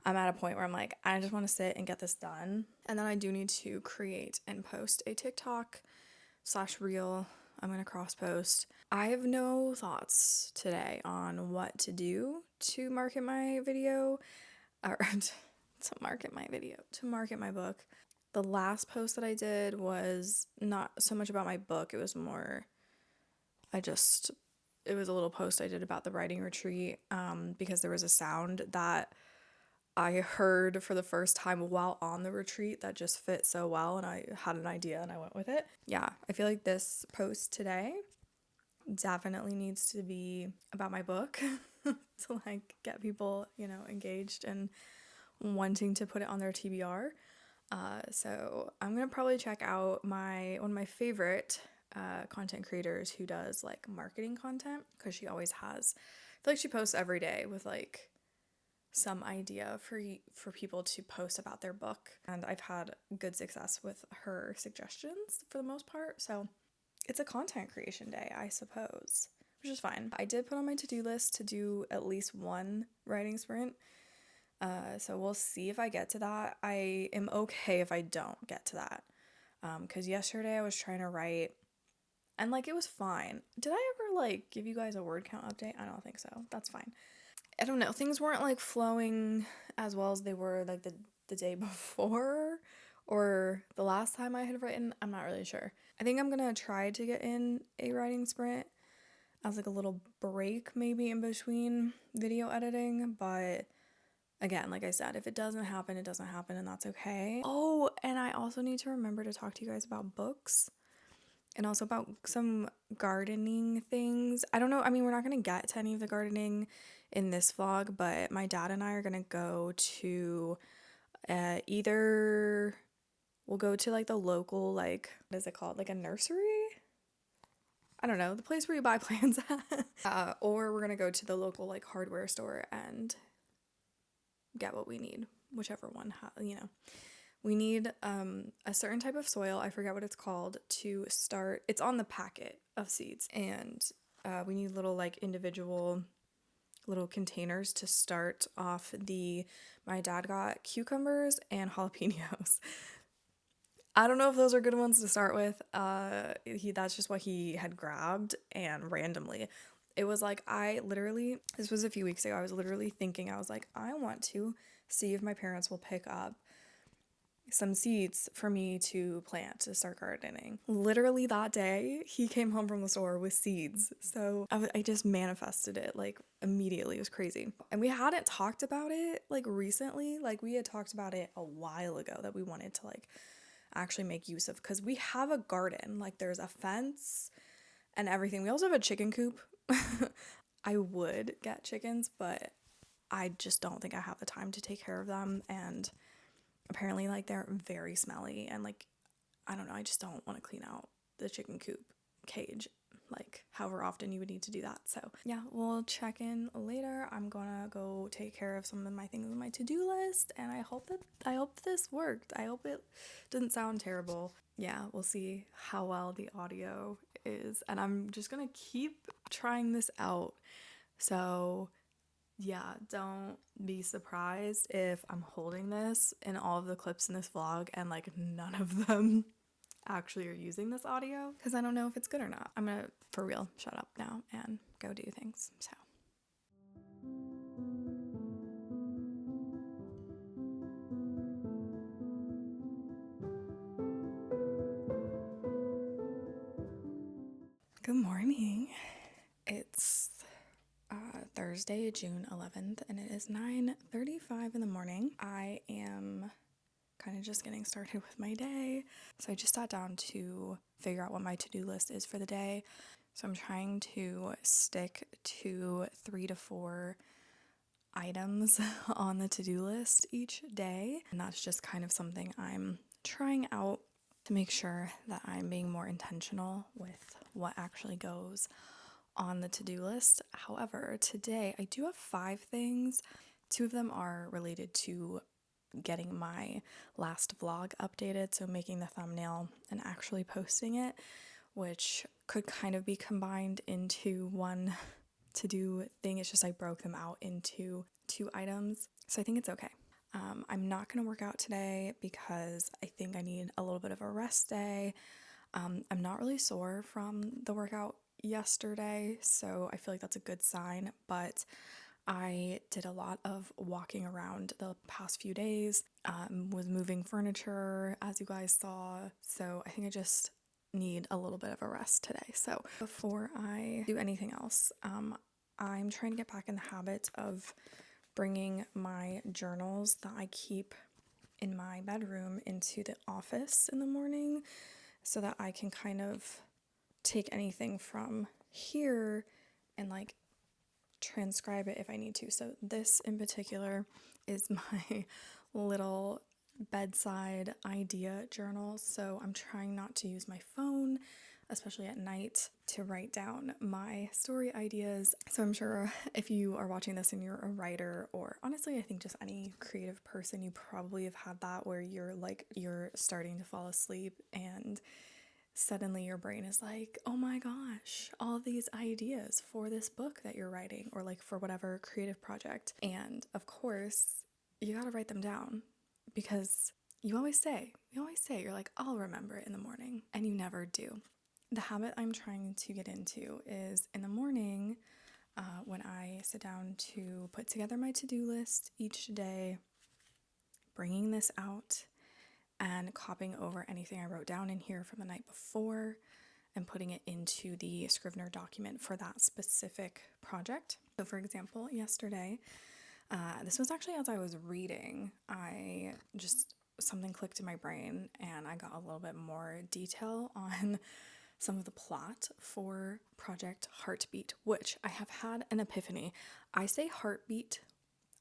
I'm at a point where I'm like, I just want to sit and get this done. And then I do need to create and post a TikTok/reel. I'm going to cross post. I have no thoughts today on what to do to market my video, or to market my book. The last post that I did was not so much about my book. It was more, it was a little post I did about the writing retreat, because there was a sound that I heard for the first time while on the retreat that just fit so well, and I had an idea and I went with it. Yeah, I feel like this post today definitely needs to be about my book to like get people, engaged and wanting to put it on their TBR. So I'm gonna probably check out one of my favorite content creators who does like marketing content, because she always has, I feel like she posts every day with like some idea for people to post about their book, and I've had good success with her suggestions for the most part. So it's a content creation day, I suppose, which is fine. I did put on my to-do list to do at least one writing sprint, so we'll see if I get to that. I am okay if I don't get to that, because yesterday I was trying to write and like it was fine. Did I ever like give you guys a word count update? I don't think so. That's fine. I don't know, things weren't like flowing as well as they were like the day before or the last time I had written. I'm not really sure. I think I'm gonna try to get in a writing sprint as like a little break maybe in between video editing, but again, like I said, if it doesn't happen, it doesn't happen, and that's okay. Oh, and I also need to remember to talk to you guys about books and also about some gardening things. I don't know, I mean, we're not going to get to any of the gardening in this vlog, but my dad and I are going to go to either we'll go to like the local, like, what is it called? Like a nursery? I don't know, the place where you buy plants at. Or we're going to go to the local like hardware store and get what we need, whichever one, We need a certain type of soil, I forget what it's called, to start. It's on the packet of seeds, and we need little like individual little containers to start off my dad got cucumbers and jalapenos. I don't know if those are good ones to start with. That's just what he had grabbed, and randomly. It was like, this was a few weeks ago, I was literally thinking, I was like, I want to see if my parents will pick up some seeds for me to plant to start gardening. Literally that day, he came home from the store with seeds. So I just manifested it like immediately. It was crazy. And we hadn't talked about it like recently. Like we had talked about it a while ago that we wanted to like actually make use of, because we have a garden. Like there's a fence and everything. We also have a chicken coop. I would get chickens, but I just don't think I have the time to take care of them. And apparently like they're very smelly and like I don't know, I just don't want to clean out the chicken coop cage like however often you would need to do that. So yeah, we'll check in later. I'm gonna go take care of some of my things on my to-do list, and I hope this worked. I hope it didn't sound terrible. Yeah, we'll see how well the audio is, and I'm just gonna keep trying this out. So yeah, don't be surprised if I'm holding this in all of the clips in this vlog and like none of them actually are using this audio, because I don't know if it's good or not. I'm gonna, for real, shut up now and go do things. So. Good morning. It's Thursday, June 11th, and it is 9:35 in the morning. I am kind of just getting started with my day. So I just sat down to figure out what my to-do list is for the day. So I'm trying to stick to 3 to 4 items on the to-do list each day. And that's just kind of something I'm trying out to make sure that I'm being more intentional with what actually goes on the to-do list. However, today I do have 5 things. 2 of them are related to getting my last vlog updated, so making the thumbnail and actually posting it, which could kind of be combined into one to-do thing. It's just I broke them out into 2 items, so I think it's okay. I'm not going to work out today because I think I need a little bit of a rest day. I'm not really sore from the workout yesterday, so I feel like that's a good sign, but I did a lot of walking around the past few days, was moving furniture, as you guys saw, so I think I just need a little bit of a rest today. So before I do anything else, I'm trying to get back in the habit of bringing my journals that I keep in my bedroom into the office in the morning so that I can kind of take anything from here and like transcribe it if I need to. So this in particular is my little bedside idea journal. So I'm trying not to use my phone, especially at night, to write down my story ideas. So I'm sure if you are watching this and you're a writer, or honestly I think just any creative person, you probably have had that where you're starting to fall asleep and suddenly your brain is like, oh my gosh, all these ideas for this book that you're writing, or like for whatever creative project. And of course, you gotta write them down, because you always say, you're like, I'll remember it in the morning, and you never do. The habit I'm trying to get into is in the morning, when I sit down to put together my to-do list each day, bringing this out and copying over anything I wrote down in here from the night before and putting it into the Scrivener document for that specific project. So for example, yesterday, this was actually as I was reading, something clicked in my brain and I got a little bit more detail on some of the plot for Project Heartbeat, which I have had an epiphany. I say heartbeat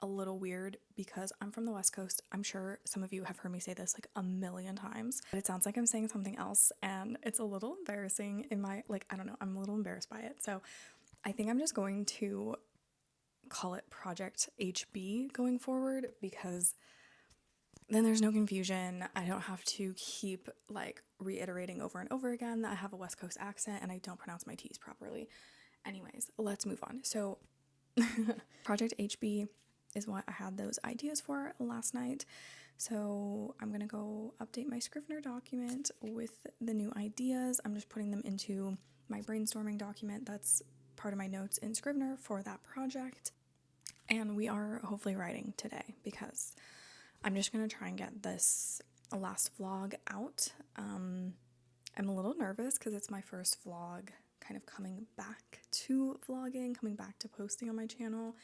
a little weird because I'm from the West Coast. I'm sure some of you have heard me say this like a million times, but it sounds like I'm saying something else and it's a little embarrassing in my, I don't know, I'm a little embarrassed by it. So I think I'm just going to call it Project HB going forward, because then there's no confusion. I don't have to keep reiterating over and over again that I have a West Coast accent and I don't pronounce my T's properly. Anyways, let's move on. So Project HB is what I had those ideas for last night. So I'm gonna go update my Scrivener document with the new ideas. I'm just putting them into my brainstorming document that's part of my notes in Scrivener for that project. And we are hopefully writing today, because I'm just gonna try and get this last vlog out. I'm a little nervous because it's my first vlog kind of coming back to vlogging, coming back to posting on my channel.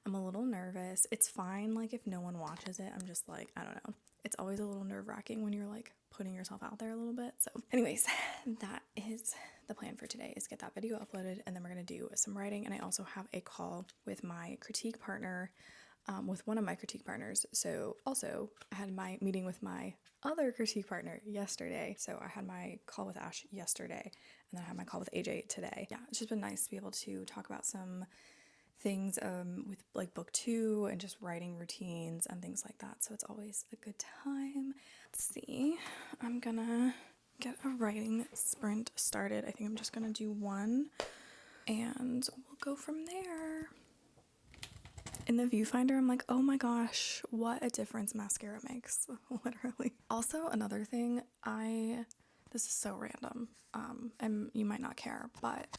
I'm a little nervous. It's fine, like, if no one watches it. I'm just like, I don't know. It's always a little nerve-wracking when you're like putting yourself out there a little bit. So anyways, that is the plan for today, is get that video uploaded, and then we're gonna do some writing. And I also have a call with my critique partner, with one of my critique partners. So also I had my meeting with my other critique partner yesterday. So I had my call with Ash yesterday, and then I had my call with AJ today. Yeah, it's just been nice to be able to talk about some things with like book 2 and just writing routines and things like that. So it's always a good time. Let's see. I'm gonna get a writing sprint started. I think I'm just gonna do one and we'll go from there. In the viewfinder, I'm like, oh my gosh, what a difference mascara makes. Literally. Also, another thing, this is so random, and you might not care, but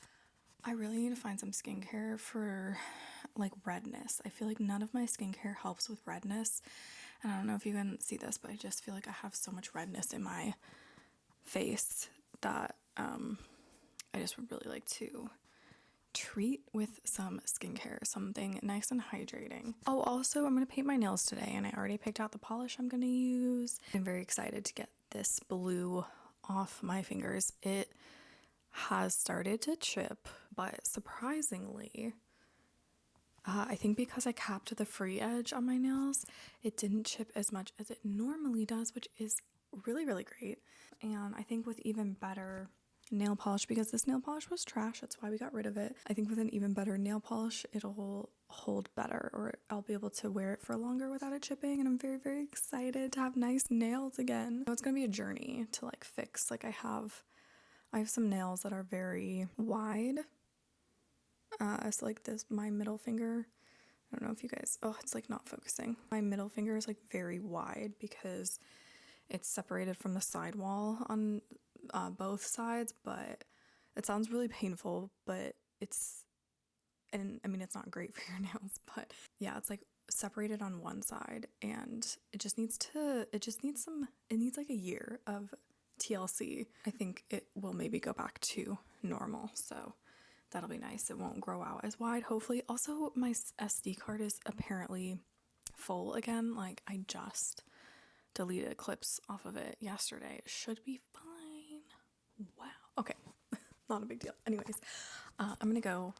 I really need to find some skincare for like redness. I feel like none of my skincare helps with redness. And I don't know if you can see this, but I just feel like I have so much redness in my face that I just would really like to treat with some skincare, something nice and hydrating. Oh, also, I'm gonna paint my nails today, and I already picked out the polish I'm gonna use. I'm very excited to get this blue off my fingers. It has started to chip, but surprisingly, I think because I capped the free edge on my nails, it didn't chip as much as it normally does, which is really, really great. And I think with even better nail polish, because this nail polish was trash, that's why we got rid of it. I think with an even better nail polish, it'll hold better, or I'll be able to wear it for longer without it chipping. And I'm very, very excited to have nice nails again. So it's gonna be a journey to like fix. Like I have some nails that are very wide. So like this, my middle finger, I don't know if you guys, oh, it's like not focusing. My middle finger is like very wide because it's separated from the side wall on both sides, but it sounds really painful, but and I mean, it's not great for your nails, but yeah, it's like separated on one side, and it needs like a year of TLC. I think it will maybe go back to normal, so that'll be nice. It won't grow out as wide, hopefully. Also, my SD card is apparently full again. Like, I just deleted clips off of it yesterday. It should be fine. Wow. Okay. Not a big deal. Anyways, I'm gonna go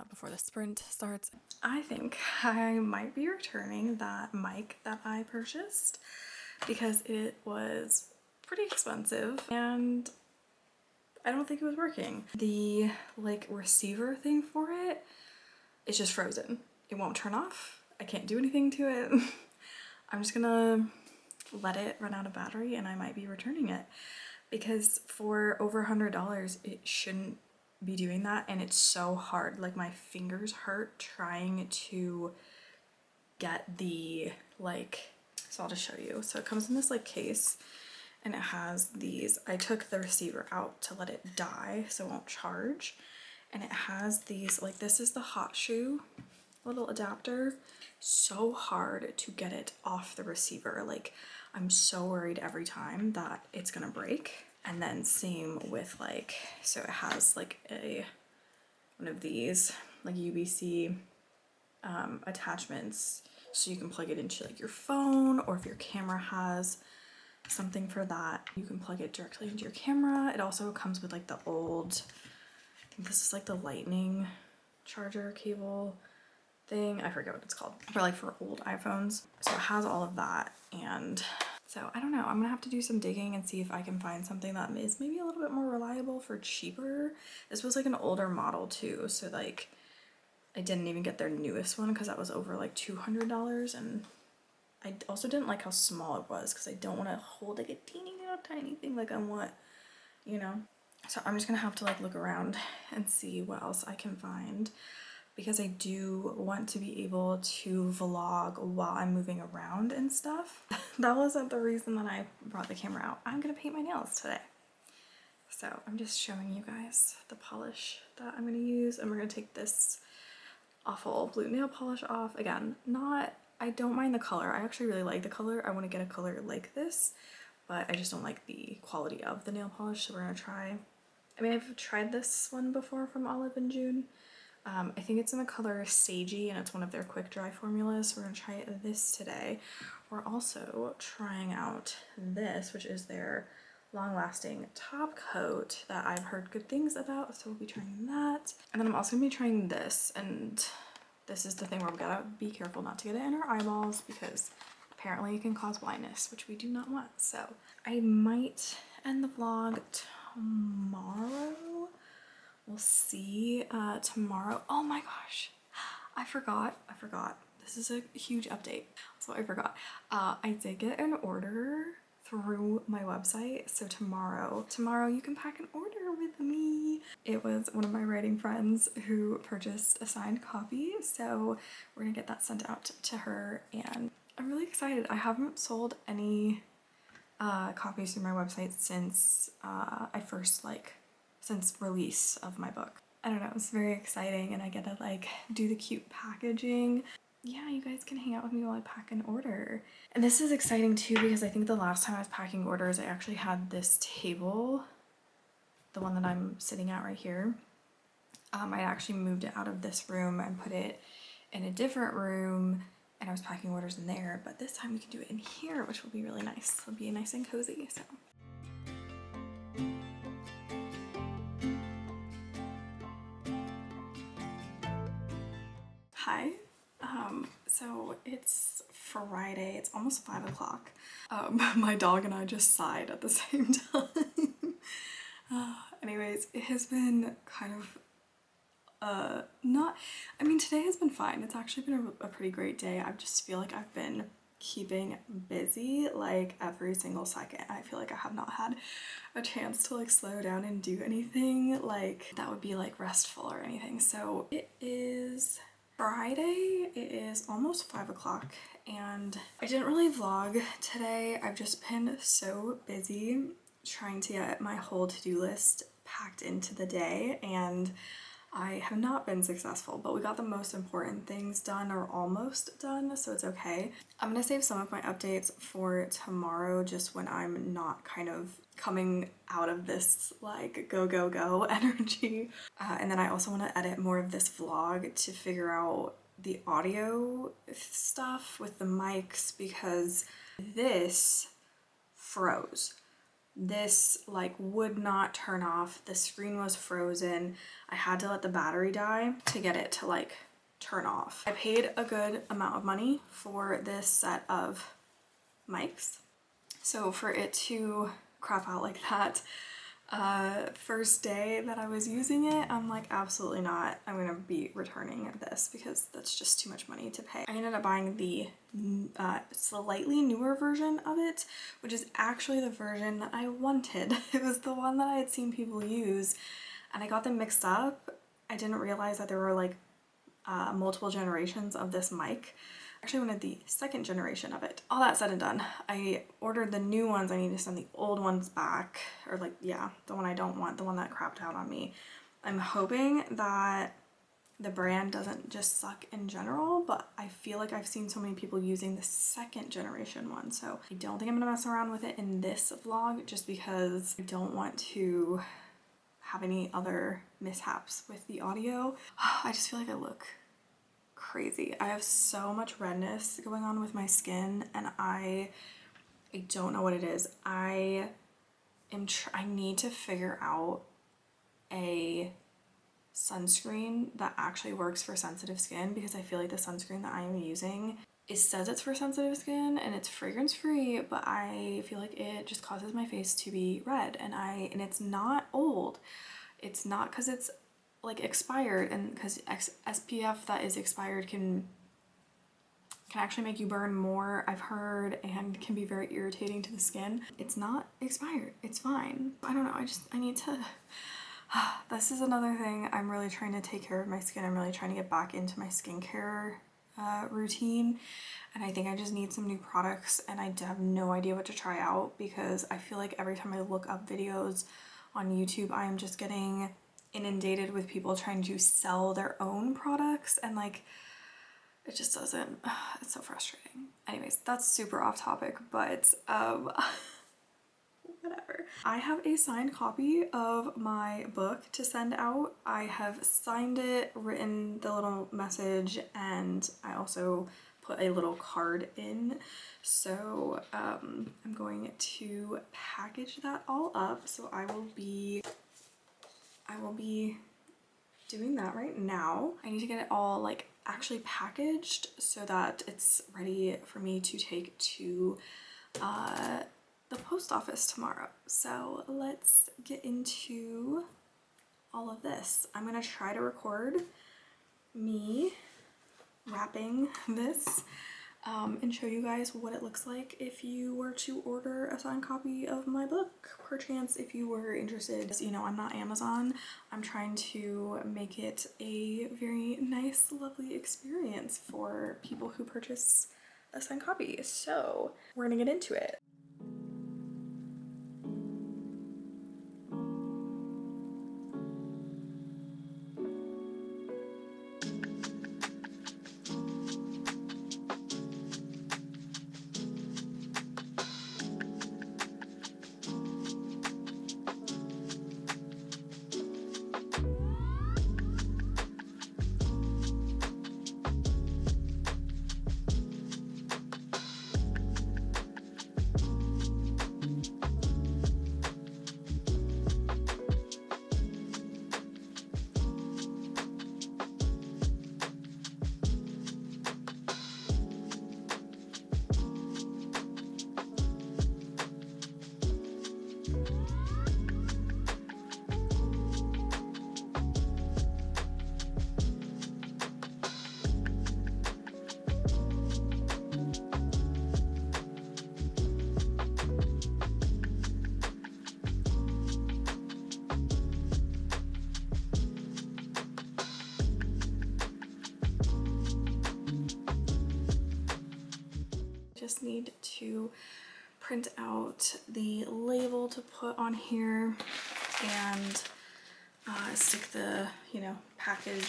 before the sprint starts. I think I might be returning that mic that I purchased because it was pretty expensive and I don't think it was working. The like receiver thing for it is just frozen. It won't turn off. I can't do anything to it. I'm just gonna let it run out of battery and I might be returning it because for over $100 it shouldn't be doing that, and it's so hard. Like my fingers hurt trying to get the like, so I'll just show you. So it comes in this like case and it has these, I took the receiver out to let it die so it won't charge, and it has these like, this is the hot shoe little adapter. So hard to get it off the receiver. Like I'm so worried every time that it's gonna break. And then same with like, so it has like one of these like UBC attachments, so you can plug it into like your phone, or if your camera has something for that, you can plug it directly into your camera. It also comes with like the old, I think this is like the lightning charger cable thing, I forget what it's called, for old iPhones. So it has all of that, and so I don't know, I'm gonna have to do some digging and see if I can find something that is maybe a little bit more reliable for cheaper. This was like an older model too, so like I didn't even get their newest one because that was over like $200, and I also didn't like how small it was because I don't want to hold like a teeny little tiny thing. Like I want, you know. So I'm just gonna have to like look around and see what else I can find, because I do want to be able to vlog while I'm moving around and stuff. That wasn't the reason that I brought the camera out. I'm gonna paint my nails today. So I'm just showing you guys the polish that I'm gonna use, and we're gonna take this awful blue nail polish off. Again, I don't mind the color. I actually really like the color. I want to get a color like this, but I just don't like the quality of the nail polish, so we're gonna try. I mean, I've tried this one before from Olive and June. I think it's in the color Sagey, and it's one of their quick dry formulas, so we're gonna try this today. We're also trying out this, which is their long-lasting top coat that I've heard good things about, so we'll be trying that. And then I'm also gonna be trying this, and this is the thing where we gotta be careful not to get it in our eyeballs because apparently it can cause blindness, which we do not want. So I might end the vlog tomorrow. We'll see. Tomorrow. Oh my gosh, I forgot. This is a huge update. So I forgot. I did get an order through my website. So tomorrow you can pack an order with me. It was one of my writing friends who purchased a signed copy. So we're gonna get that sent out to her, and I'm really excited. I haven't sold any copies through my website since since release of my book. I don't know, it's very exciting, and I get to like do the cute packaging. Yeah, you guys can hang out with me while I pack an order. And this is exciting too because I think the last time I was packing orders, I actually had this table, the one that I'm sitting at right here. I actually moved it out of this room and put it in a different room, and I was packing orders in there, but this time we can do it in here, which will be really nice. It'll be nice and cozy, so. Hi. So it's Friday, it's almost 5 o'clock. My dog and I just sighed at the same time. Anyways, it has been kind of today has been fine. It's actually been a pretty great day. I just feel like I've been keeping busy like every single second. I feel like I have not had a chance to like slow down and do anything like that would be like restful or anything. So it is Friday, it is almost 5 o'clock, and I didn't really vlog today. I've just been so busy trying to get my whole to-do list packed into the day, and I have not been successful, but we got the most important things done, or almost done, so it's okay. I'm gonna save some of my updates for tomorrow, just when I'm not kind of coming out of this like go go go energy. And then I also want to edit more of this vlog to figure out the audio stuff with the mics, because this froze. This like would not turn off. The screen was frozen. I had to let the battery die to get it to like turn off. I paid a good amount of money for this set of mics, so for it to crap out like that first day that I was using it, I'm like, absolutely not. I'm gonna be returning this because that's just too much money to pay. I ended up buying the slightly newer version of it, which is actually the version that I wanted. It was the one that I had seen people use, and I got them mixed up. I didn't realize that there were like multiple generations of this mic. I actually wanted the second generation of it. All that said and done, I ordered the new ones. I need to send the old ones back, or like, yeah, the one I don't want, the one that crapped out on me. I'm hoping that the brand doesn't just suck in general, but I feel like I've seen so many people using the second generation one, so I don't think I'm gonna mess around with it in this vlog, just because I don't want to have any other mishaps with the audio. I just feel like I look crazy. I have so much redness going on with my skin, and I don't know what it is. I need to figure out a sunscreen that actually works for sensitive skin, because I feel like the sunscreen that I am using, it says it's for sensitive skin and it's fragrance free, but I feel like it just causes my face to be red, and it's not old. It's not because it's like expired, and because SPF that is expired can actually make you burn more, I've heard, and can be very irritating to the skin. It's not expired, it's fine. I don't know, I need to this is another thing. I'm really trying to take care of my skin. I'm really trying to get back into my skincare routine, and I think I just need some new products, and I have no idea what to try out, because I feel like every time I look up videos on YouTube, I am just getting inundated with people trying to sell their own products, and like, it just doesn't, it's so frustrating. Anyways, that's super off topic, but I have a signed copy of my book to send out. I have signed it, written the little message, and I also put a little card in. So I'm going to package that all up. So I will be doing that right now. I need to get it all like actually packaged so that it's ready for me to take to the post office tomorrow. So let's get into all of this. I'm gonna try to record me wrapping this and show you guys what it looks like if you were to order a signed copy of my book. Perchance if you were interested. You know, I'm not Amazon. I'm trying to make it a very nice, lovely experience for people who purchase a signed copy. So we're gonna get into it. Just need to print out the label to put on here and stick the, you know, packing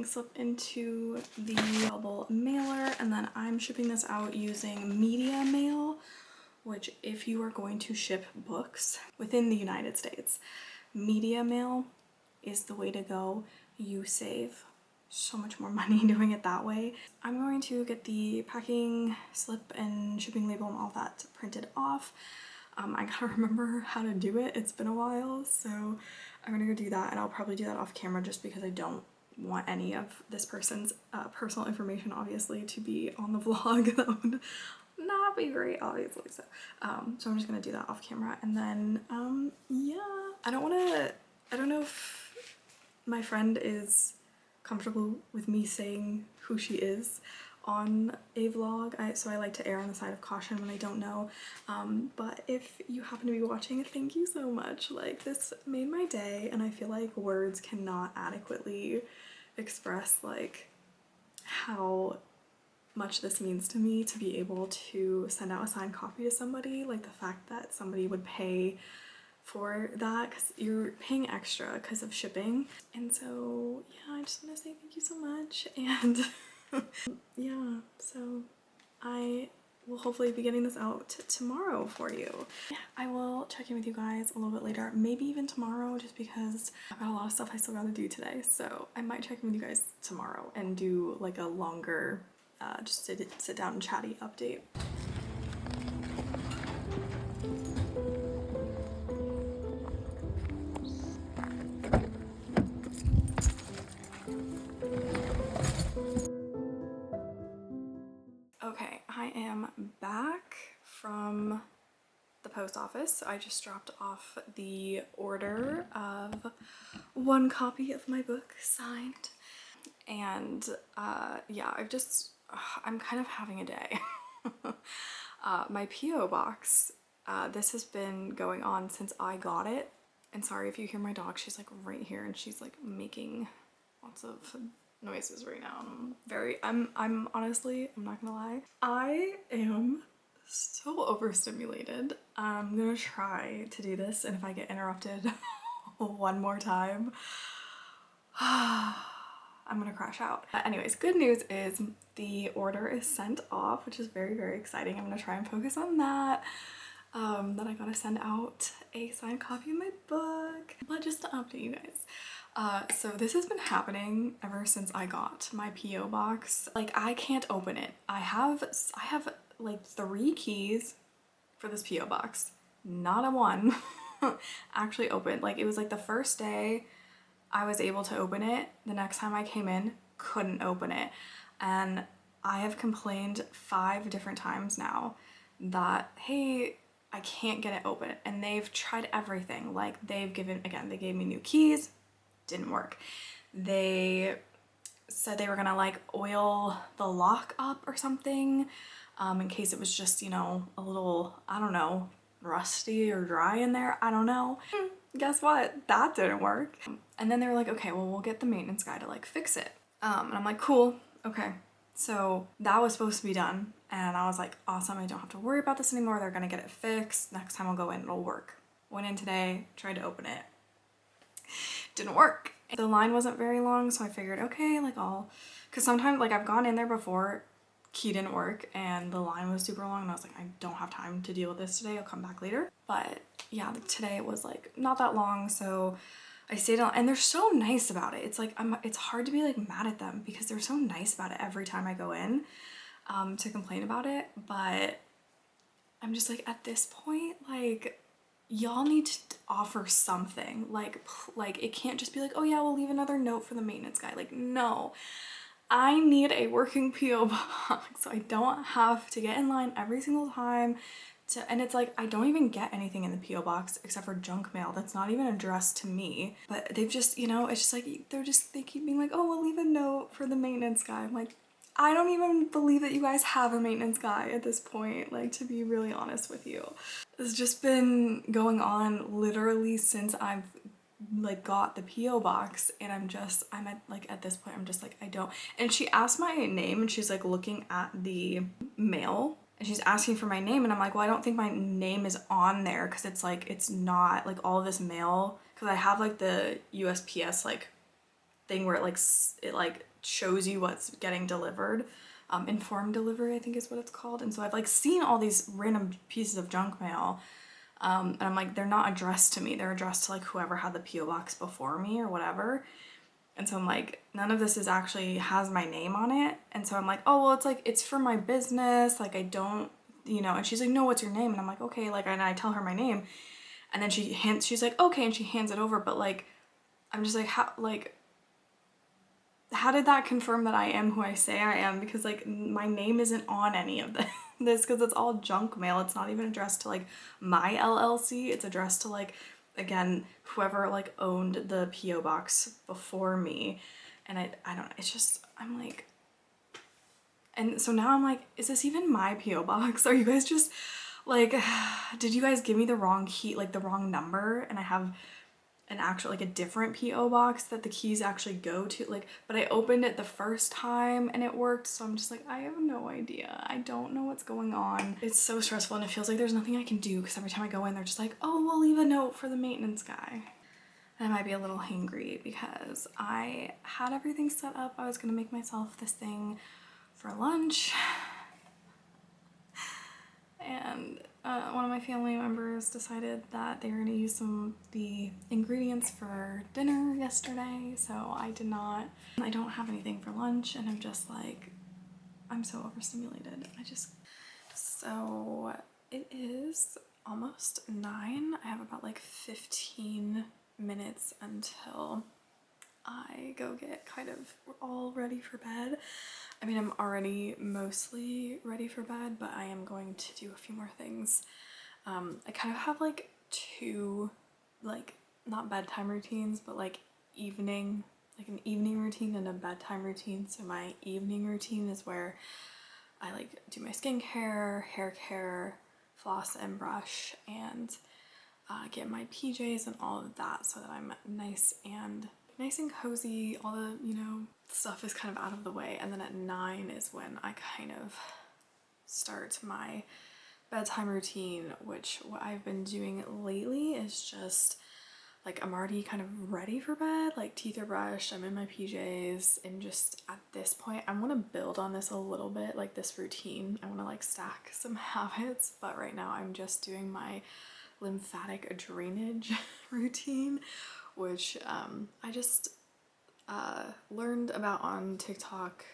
slip into the bubble mailer, and then I'm shipping this out using media mail, which if you are going to ship books within the United States, media mail is the way to go. You save so much more money doing it that way. I'm going to get the packing slip and shipping label and all that printed off. I gotta remember how to do it. It's been a while, so I'm gonna go do that, and I'll probably do that off camera just because I don't want any of this person's personal information obviously to be on the vlog. That would not be great, obviously. So I'm just gonna do that off camera, and then yeah, I don't know if my friend is comfortable with me saying who she is on a vlog, so I like to err on the side of caution when I don't know, but if you happen to be watching, thank you so much. Like, this made my day, and I feel like words cannot adequately express like how much this means to me to be able to send out a signed copy to somebody. Like, the fact that somebody would pay for that, because you're paying extra because of shipping. And so yeah, I just want to say thank you so much, and yeah, so I will hopefully be getting this out tomorrow for you. Yeah, I will check in with you guys a little bit later, maybe even tomorrow, just because I've got a lot of stuff I still gotta do today. So I might check in with you guys tomorrow and do like a longer just sit down and chatty update. Okay, I am back from the post office. I just dropped off the order of one copy of my book signed, and yeah, I'm kind of having a day. My PO box, this has been going on since I got it, and sorry if you hear my dog, she's like right here and she's like making lots of noises right now. I'm honestly, I'm not gonna lie, I am so overstimulated. I'm gonna try to do this, and if I get interrupted one more time, I'm gonna crash out. Anyways, good news is the order is sent off, which is very, very exciting. I'm gonna try and focus on that. Then I gotta send out a signed copy of my book. But just to update you guys. So this has been happening ever since I got my PO box. Like, I can't open it. I have like 3 keys for this PO box. Not a one actually opened. Like, it was like the first day I was able to open it. The next time I came in, couldn't open it. And I have complained 5 different times now that, hey, I can't get it open. And they've tried everything. Like, they gave me new keys, didn't work. They said they were gonna like oil the lock up or something, in case it was just, you know, a little, I don't know, rusty or dry in there. I don't know. Guess what? That didn't work. And then they were like, okay, well, we'll get the maintenance guy to like fix it. And I'm like, cool, okay. So that was supposed to be done. And I was like, awesome, I don't have to worry about this anymore. They're gonna get it fixed. Next time I'll go in, it'll work. Went in today, tried to open it. Didn't work. The line wasn't very long, so I figured, okay, like cause sometimes, like, I've gone in there before, key didn't work and the line was super long and I was like, I don't have time to deal with this today, I'll come back later. But yeah, today it was like not that long, so I stayed on, and they're so nice about it. It's like, it's hard to be like mad at them because they're so nice about it every time I go in to complain about it. But I'm just like, at this point, like, y'all need to offer something. Like it can't just be like, oh yeah, we'll leave another note for the maintenance guy. Like, no, I need a working PO box so I don't have to get in line every single time and it's like, I don't even get anything in the PO box except for junk mail that's not even addressed to me. But they've just, you know, it's just like, they keep being like, oh, we'll leave a note for the maintenance guy. I'm like, I don't even believe that you guys have a maintenance guy at this point, like, to be really honest with you. It's just been going on literally since I've like got the PO box, and I'm at this point I'm just like, I don't. And she asked my name and she's like looking at the mail and she's asking for my name, and I'm like, well, I don't think my name is on there because it's like, it's not like all of this mail, because I have like the USPS like thing where it like shows you what's getting delivered, informed delivery I think is what it's called. And so I've like seen all these random pieces of junk mail, and I'm like, they're not addressed to me, they're addressed to like whoever had the PO box before me or whatever. And so I'm like, none of this is actually has my name on it. And so I'm like, oh, well, it's like, it's for my business, like I don't, you know. And she's like, no, what's your name? And I'm like, okay, like, and I tell her my name, and then she's like, okay, and she hands it over. But like, I'm just like, how did that confirm that I am who I say I am? Because like, my name isn't on any of this because it's all junk mail. It's not even addressed to like my LLC. It's addressed to like, again, whoever like owned the PO box before me. And I don't know, it's just, I'm like, and so now I'm like, is this even my PO box? Are you guys just like, did you guys give me the wrong key, like the wrong number, and I have an actual, like a different PO box that the keys actually go to, like, but I opened it the first time and it worked. So I'm just like, I have no idea. I don't know what's going on. It's so stressful and it feels like there's nothing I can do because every time I go in, they're just like, oh, we'll leave a note for the maintenance guy. And I might be a little hangry because I had everything set up. I was gonna make myself this thing for lunch. And one of my family members decided that they were going to use some of the ingredients for dinner yesterday, so I don't have anything for lunch, and I'm just like, I'm so overstimulated. So it is almost 9. I have about like 15 minutes until I go get kind of all ready for bed. I mean, I'm already mostly ready for bed, but I am going to do a few more things. I kind of have like 2, like, not bedtime routines, but like an evening routine and a bedtime routine. So my evening routine is where I like do my skincare, hair care, floss and brush, and get my PJs and all of that so that I'm nice and cozy. All the, you know, stuff is kind of out of the way. And then at 9 is when I kind of start my bedtime routine, which what I've been doing lately is just Like I'm already kind of ready for bed, like teeth are brushed, I'm in my PJs, and just at this point I want to build on this a little bit, like this routine. I want to like stack some habits, but right now I'm just doing my lymphatic drainage routine, which I just learned about on TikTok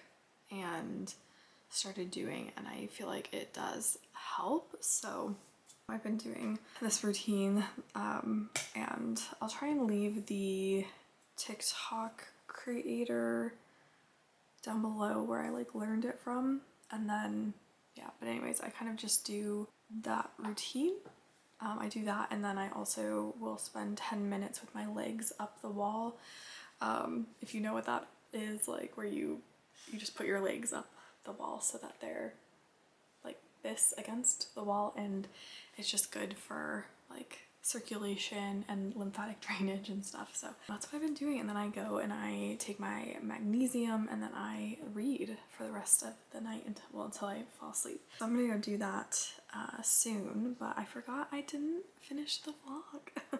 and started doing, and I feel like it does help. So I've been doing this routine, and I'll try and leave the TikTok creator down below where I like learned it from, and then yeah, but anyways, I kind of just do that routine. I do that, and then I also will spend 10 minutes with my legs up the wall. If you know what that is, like where you just put your legs up the wall so that they're like this against the wall, and it's just good for like circulation and lymphatic drainage and stuff. So that's what I've been doing, and then I go and I take my magnesium, and then I read for the rest of the night until I fall asleep. So I'm gonna go do that soon, but I forgot I didn't finish the vlog.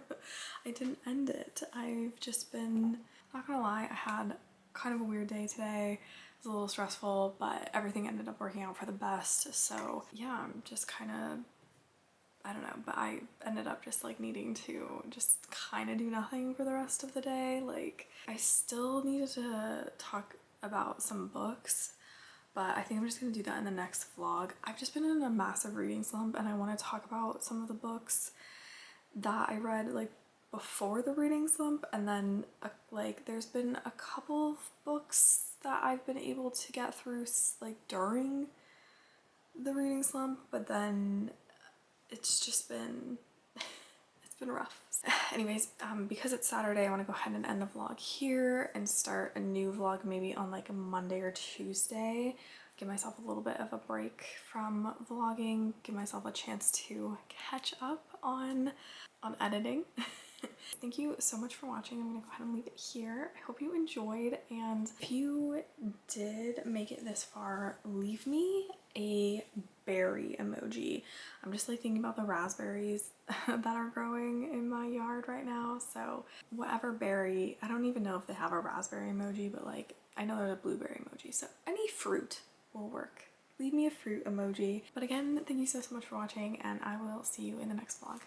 I didn't end it. I've just been, not gonna lie, I had kind of a weird day today. It was a little stressful, but everything ended up working out for the best. So yeah, I'm just kind of, I don't know, but I ended up just like needing to just kind of do nothing for the rest of the day. Like I still needed to talk about some books, but I think I'm just gonna do that in the next vlog. I've just been in a massive reading slump, and I want to talk about some of the books that I read like before the reading slump, and then like there's been a couple of books that I've been able to get through like during the reading slump, but then it's just been it's been rough. Anyways, because it's Saturday, I want to go ahead and end the vlog here and start a new vlog maybe on like a Monday or Tuesday. Give myself a little bit of a break from vlogging, give myself a chance to catch up on editing. Thank you so much for watching. I'm gonna go ahead and leave it here. I hope you enjoyed, and if you did make it this far, leave me a berry emoji. I'm just like thinking about the raspberries that are growing in my yard right now, so whatever berry, I don't even know if they have a raspberry emoji, but like I know there's a blueberry emoji, so any fruit will work. Leave me a fruit emoji. But again, thank you so much for watching, and I will see you in the next vlog.